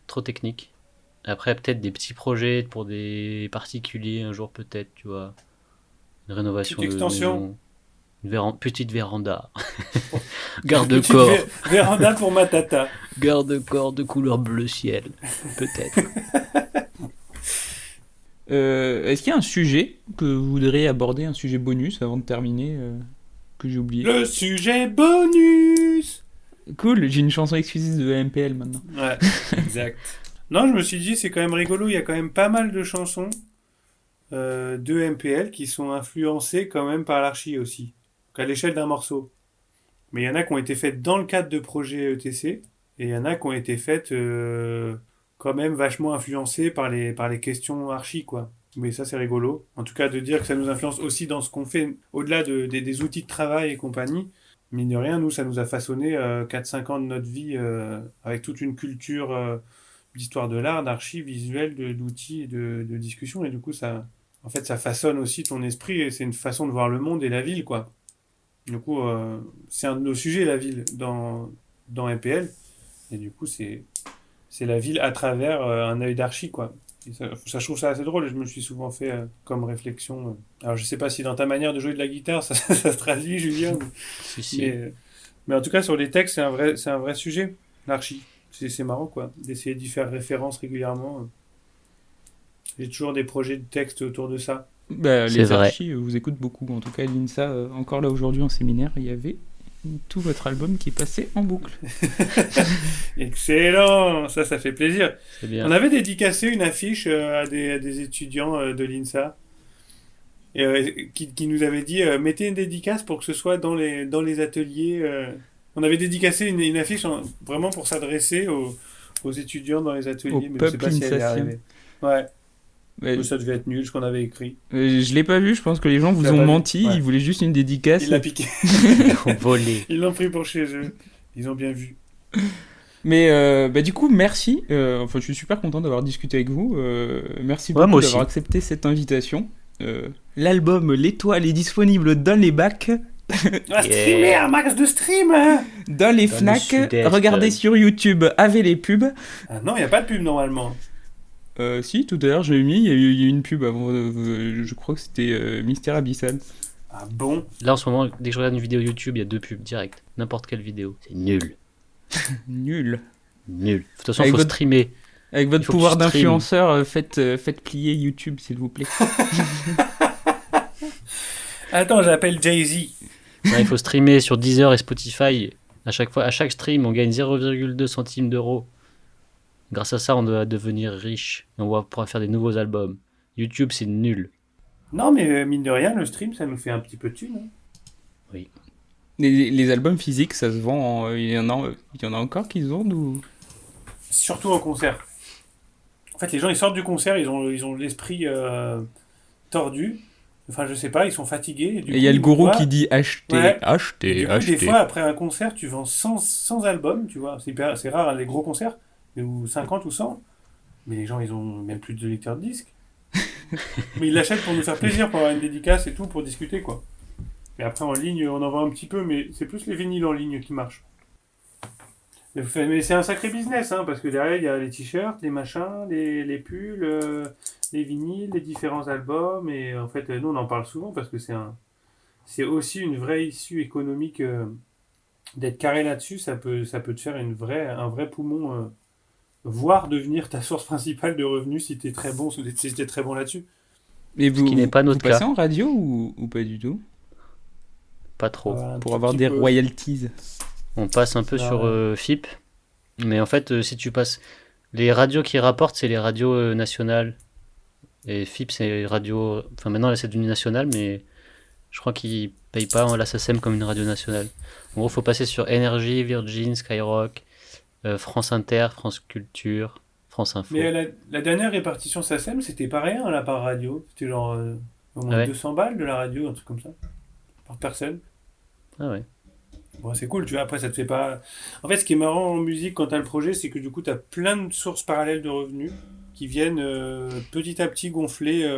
Trop technique. Après, peut-être des petits projets pour des particuliers un jour, peut-être, tu vois. Une rénovation Petite de extension. maison. Petite véranda. Petite Garde-corps. véranda pour ma tata. Garde-corps de couleur bleu ciel. Peut-être. Est-ce qu'il y a un sujet que vous voudriez aborder, un sujet bonus avant de terminer, que j'ai oublié? Le sujet bonus. Cool, j'ai une chanson exclusive de MPL maintenant. Ouais, exact. Non, je me suis dit, c'est quand même rigolo, il y a quand même pas mal de chansons de MPL qui sont influencées quand même par l'archi aussi, qu'à l'échelle d'un morceau. Mais il y en a qui ont été faites dans le cadre de projets ETC, et il y en a qui ont été faites quand même vachement influencées par les questions archi, quoi. Mais ça, c'est rigolo. En tout cas, de dire que ça nous influence aussi dans ce qu'on fait, au-delà des outils de travail et compagnie. Mine de rien, nous, ça nous a façonné 4-5 ans de notre vie avec toute une culture d'histoire de l'art, d'archi, visuel, d'outils et de discussion. Et du coup, en fait, ça façonne aussi ton esprit et c'est une façon de voir le monde et la ville, quoi. Du coup, c'est un de nos sujets, la ville, dans MPL. Et du coup, c'est la ville à travers un œil d'archi, quoi. Et ça, je trouve ça assez drôle et je me le suis souvent fait comme réflexion. Alors, je sais pas si dans ta manière de jouer de la guitare, ça se traduit, Julien, Si, si. mais en tout cas, sur les textes, c'est un vrai sujet, l'archi. C'est marrant, quoi, d'essayer d'y faire référence régulièrement. J'ai toujours des projets de texte autour de ça. Bah, C'est les vrai. archis vous écoutent beaucoup. En tout cas, l'INSA, encore là aujourd'hui en séminaire, il y avait tout votre album qui passait en boucle. Excellent, ça fait plaisir. C'est bien. On avait dédicacé une affiche à des étudiants de l'INSA qui nous avaient dit mettez une dédicace pour que ce soit dans les ateliers. On avait dédicacé une affiche vraiment pour s'adresser aux étudiants dans les ateliers, Au mais je sais peuple pas si elle est insatien. arrivée. Ouais, Ouais, ça devait être nul ce qu'on avait écrit. je l'ai pas vu, je pense que les gens vous l'as ont pas vu. menti, Ouais. ils voulaient juste une dédicace. Il l'a piqué. Volé. Ils l'ont pris pour chez eux. Ils ont bien vu. Mais bah, du coup, merci. Enfin, je suis super content d'avoir discuté avec vous. Merci Ouais, beaucoup moi aussi. d'avoir accepté cette invitation. L'album L'Étoile est disponible dans les bacs, On va streamer un max de stream, hein. dans les Dans le Fnac. Sud-Est. Regardez sur YouTube avec les pubs. Ah non, il n'y a pas de pub normalement. Si, tout à l'heure, j'ai mis, il y a eu une pub avant. Je crois que c'était Mystère Abyssal. Ah bon? Là en ce moment, dès que je regarde une vidéo YouTube, il y a 2 pubs direct. N'importe quelle vidéo. C'est nul. Nul. Nul. De toute façon, Avec faut votre- streamer. Avec votre Il faut que pouvoir tu streames. d'influenceur, faites plier YouTube, s'il vous plaît. Attends, j'appelle Jay-Z. Ouais, il faut streamer sur Deezer et Spotify. À chaque stream, on gagne 0,2 centimes d'euros. Grâce à ça, on doit devenir riche. Et on va pouvoir faire des nouveaux albums. YouTube, c'est nul. Non, mais mine de rien, le stream, ça nous fait un petit peu de thunes, hein. Les albums physiques, ça se vend. Il y en a encore qui se vendent ou... Surtout en concert. En fait, les gens, ils sortent du concert, ils ont l'esprit tordu. Enfin, je sais pas, ils sont fatigués. Et il y a le gourou qui dit achetez, Ouais. Et achetez, du coup, achetez. des fois, après un concert, tu vends 100 albums, tu vois. C'est rare, hein, les gros concerts, ou 50 ou 100. Mais les gens, ils ont même plus de lecteurs de disques. Mais ils l'achètent pour nous faire plaisir, pour avoir une dédicace et tout, pour discuter, quoi. Et après, en ligne, on en vend un petit peu, mais c'est plus les vinyles en ligne qui marchent. Mais c'est un sacré business, hein, parce que derrière, il y a les t-shirts, les machins, les pulls, les vinyles, les différents albums. Et en fait, nous, on en parle souvent parce que c'est aussi une vraie issue économique. D'être carré là-dessus, ça peut te faire un vrai poumon, voire devenir ta source principale de revenus si t'es très bon, si t'es très bon là-dessus. Et Ce qui n'est pas notre vous passez cas. en radio ou pas du tout? Pas trop. Voilà, un Pour tout avoir petit des peu. royalties. On passe un peu Ah sur ouais. FIP. Mais en fait, si tu passes. Les radios qui rapportent, c'est les radios nationales. Et FIP, c'est les radios. Enfin, maintenant, là, c'est devenu national, mais je crois qu'ils payent pas la SACEM comme une radio nationale. En gros, faut passer sur Énergie, Virgin, Skyrock, France Inter, France Culture, France Info. Mais la dernière répartition SACEM, c'était pas rien là par radio. C'était genre au moins Ah ouais. 200 balles de la radio, un truc comme ça. Par personne. Ah ouais. Bon, c'est cool, tu vois, après ça te fait pas... En fait, ce qui est marrant en musique quand t'as le projet, c'est que du coup t'as plein de sources parallèles de revenus qui viennent petit à petit gonfler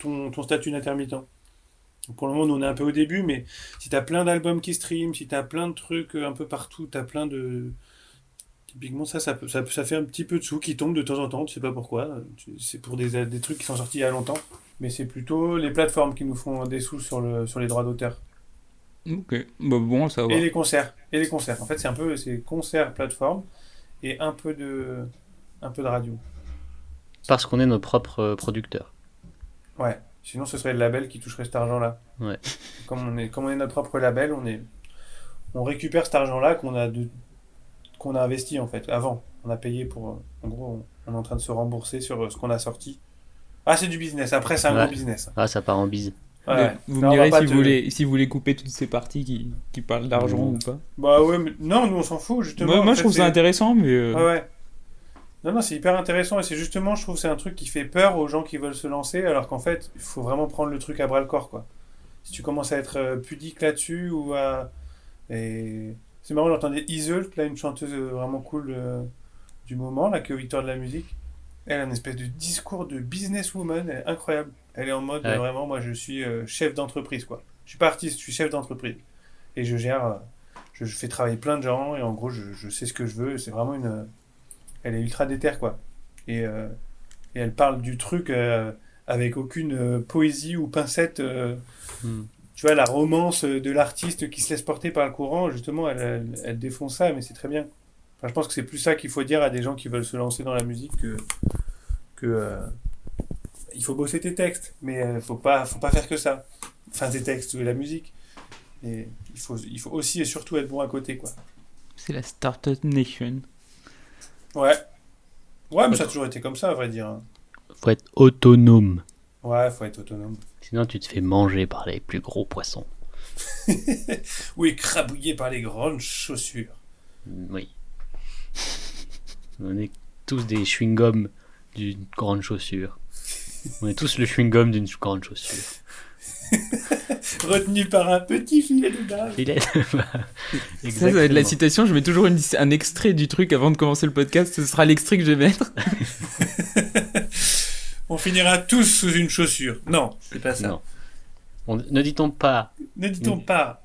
ton statut d'intermittent. Donc, pour le moment, nous, on est un peu au début, mais si t'as plein d'albums qui streament, si t'as plein de trucs un peu partout, t'as plein de... Typiquement, ça fait un petit peu de sous qui tombent de temps en temps, tu sais pas pourquoi. C'est pour des trucs qui sont sortis il y a longtemps. Mais c'est plutôt les plateformes qui nous font des sous sur les droits d'auteur. Ok, bah bon, ça va. Et les concerts. Et les concerts. En fait, c'est concerts, plateforme et un peu de radio. Parce qu'on est nos propres producteurs. Ouais. Sinon, ce serait le label qui toucherait cet argent-là. Ouais. Comme on est notre propre label, on récupère cet argent-là qu'on a investi en fait avant. On a payé pour. En gros, on est en train de se rembourser sur ce qu'on a sorti. Ah, c'est du business. Après, c'est un gros business. Ah, ça part en bise. Ouais. Vous Là, me on va direz pas si vous voulez couper toutes ces parties qui parlent d'argent ou pas. Bah ouais, mais non, nous on s'en fout justement. Moi, En je fait, trouve ça intéressant, mais. Ouais, ouais. Non, c'est hyper intéressant et c'est justement, je trouve, c'est un truc qui fait peur aux gens qui veulent se lancer, alors qu'en fait, il faut vraiment prendre le truc à bras le corps, quoi. Si tu commences à être pudique là-dessus ou à. Et... C'est marrant, j'entendais Iseult, là, une chanteuse vraiment cool du moment, là, qui est au Victoire de la musique. Elle a une espèce de discours de businesswoman, elle est incroyable. Elle est en mode, vraiment, moi, je suis chef d'entreprise, quoi. Je suis pas artiste, je suis chef d'entreprise. Et je gère, je fais travailler plein de gens, et en gros, je sais ce que je veux. C'est vraiment une. Elle est ultra déter, quoi. Et elle parle du truc avec aucune poésie ou pincette. Tu vois, la romance de l'artiste qui se laisse porter par le courant, justement, elle défonce ça, mais c'est très bien. Enfin, je pense que c'est plus ça qu'il faut dire à des gens qui veulent se lancer dans la musique que il faut bosser tes textes, mais faut pas faire que ça. Enfin, tes textes, la musique. Et il faut aussi et surtout être bon à côté, quoi. C'est la Startup Nation. Ouais. Ouais, mais ça a toujours été comme ça, à vrai dire. Faut être autonome. Ouais, faut être autonome. Sinon, tu te fais manger par les plus gros poissons. Ou écrabouillé par les grandes chaussures. Oui. On est tous des chewing-gums d'une grande chaussure. On est tous le chewing-gum d'une grande chaussure. Retenu par un petit filet de bave. Ça va être la citation. Je mets toujours un extrait du truc avant de commencer le podcast. Ce sera l'extrait que je vais mettre. On finira tous sous une chaussure. Non, c'est pas ça. Non. Ne dit-on pas. Ne dit-on pas.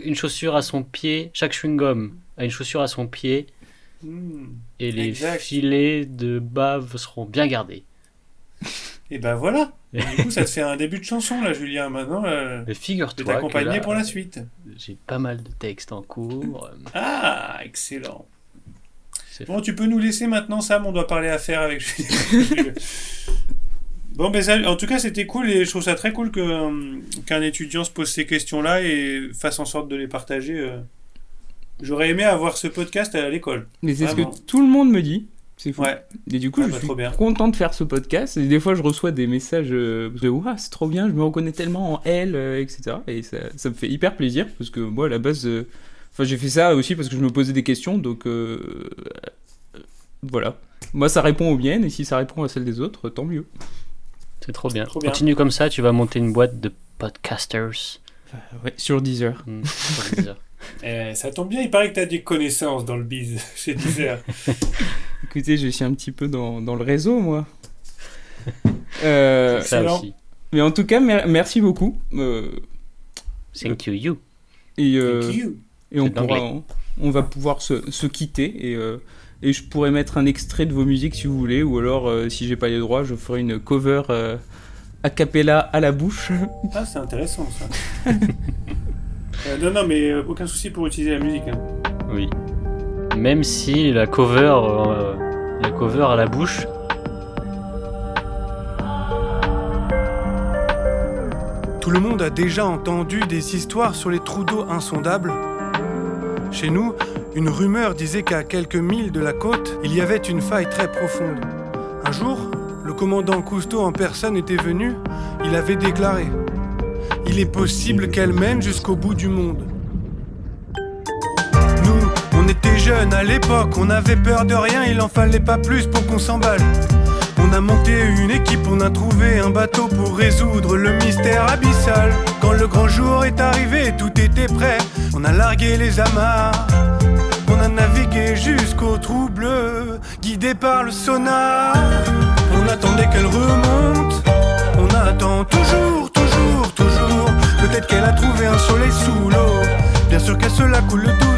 Une chaussure à son pied, chaque chewing-gum a une chaussure à son pied. Et les filets de bave seront bien gardés. Et ben voilà. Et du coup, ça te fait un début de chanson, là, Julien. Maintenant, figure-toi je vais t'accompagner pour la suite. J'ai pas mal de textes en cours. Ah, excellent. Bon, tu peux nous laisser maintenant, Sam. On doit parler affaires avec Julien. Bon, ben ça, en tout cas, c'était cool et je trouve ça très cool qu'un étudiant se pose ces questions-là et fasse en sorte de les partager. J'aurais aimé avoir ce podcast à l'école. Mais c'est vraiment ce que tout le monde me dit. C'est fou. Ouais. Et du coup, je suis content de faire ce podcast. Et des fois, je reçois des messages de ouah, c'est trop bien, je me reconnais tellement en elle, etc. Et ça me fait hyper plaisir parce que moi, à la base, j'ai fait ça aussi parce que je me posais des questions. Donc voilà. Moi, ça répond aux miennes et si ça répond à celles des autres, tant mieux. C'est trop bien. Continue comme ça, tu vas monter une boîte de podcasters. Ouais, sur Deezer. Sur Deezer. Ça tombe bien, il paraît que tu as des connaissances dans le biz chez Deezer. Écoutez, je suis un petit peu dans le réseau, moi. Ça aussi. Mais en tout cas, merci beaucoup. Thank you. Et, Thank you. Et on va pouvoir se quitter. Et je pourrais mettre un extrait de vos musiques si vous voulez. Ou alors, si j'ai pas les droits, je ferai une cover a cappella à la bouche. Ah, c'est intéressant ça. Non, mais aucun souci pour utiliser la musique. Hein. Oui. Même si la cover à la bouche. Tout le monde a déjà entendu des histoires sur les trous d'eau insondables. Chez nous, une rumeur disait qu'à quelques milles de la côte, il y avait une faille très profonde. Un jour, le commandant Cousteau en personne était venu. Il avait déclaré « Il est possible qu'elle mène jusqu'au bout du monde. » Nous, on était jeunes à l'époque, on avait peur de rien, il en fallait pas plus pour qu'on s'emballe. On a monté une équipe, on a trouvé un bateau pour résoudre le mystère abyssal. Quand le grand jour est arrivé, tout était prêt. On a largué les amarres, on a navigué jusqu'au trou bleu, guidé par le sonar. On attendait qu'elle remonte, on attend toujours, toujours, toujours. Peut-être qu'elle a trouvé un soleil sous l'eau, bien sûr qu'elle se la coule douce.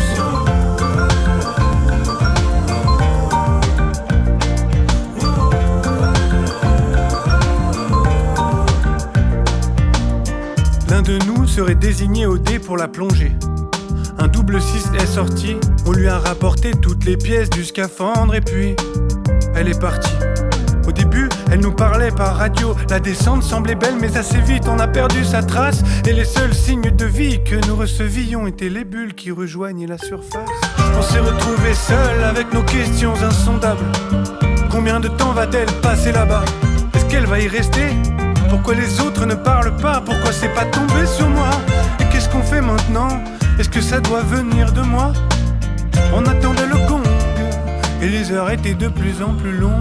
L'un de nous serait désigné au dé pour la plongée. Un double 6 est sorti, on lui a rapporté toutes les pièces du scaphandre et puis elle est partie. Au début, elle nous parlait par radio, la descente semblait belle mais assez vite on a perdu sa trace. Et les seuls signes de vie que nous recevions étaient les bulles qui rejoignaient la surface. On s'est retrouvés seuls avec nos questions insondables. Combien de temps va-t-elle passer là-bas? Est-ce qu'elle va y rester? Pourquoi les autres ne parlent pas? Pourquoi c'est pas tombé sur moi? Et qu'est-ce qu'on fait maintenant? Est-ce que ça doit venir de moi? On attendait le gong et les heures étaient de plus en plus longues.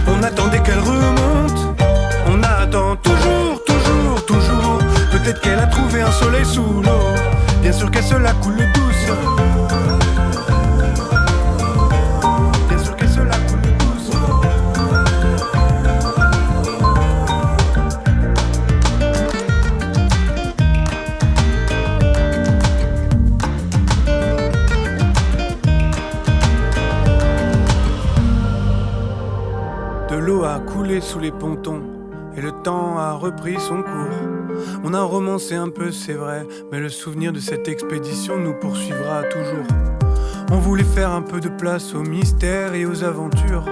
On attendait qu'elle remonte, on attend toujours, toujours, toujours. Peut-être qu'elle a trouvé un soleil sous l'eau, bien sûr qu'elle se la coule douce. Bien sûr qu'elle se la coule douce. De l'eau a coulé sous les pontons et le temps a repris son cours. On a romancé un peu, c'est vrai, mais le souvenir de cette expédition nous poursuivra toujours. On voulait faire un peu de place au mystère et aux aventures.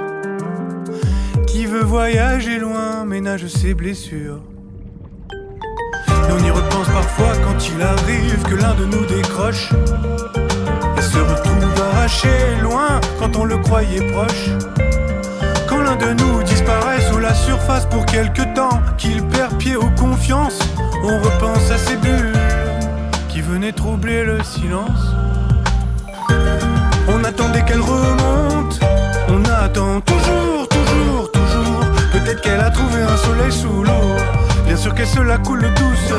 Qui veut voyager loin ménage ses blessures. Et on y repense parfois quand il arrive que l'un de nous décroche et se retrouve arraché loin quand on le croyait proche. Quand l'un de nous disparaît sous la surface pour quelque temps, qu'il perd pied aux confiances, on repense à ces bulles qui venaient troubler le silence. On attendait qu'elle remonte, on attend toujours, toujours, toujours. Peut-être qu'elle a trouvé un soleil sous l'eau, bien sûr qu'elle se la coule douce.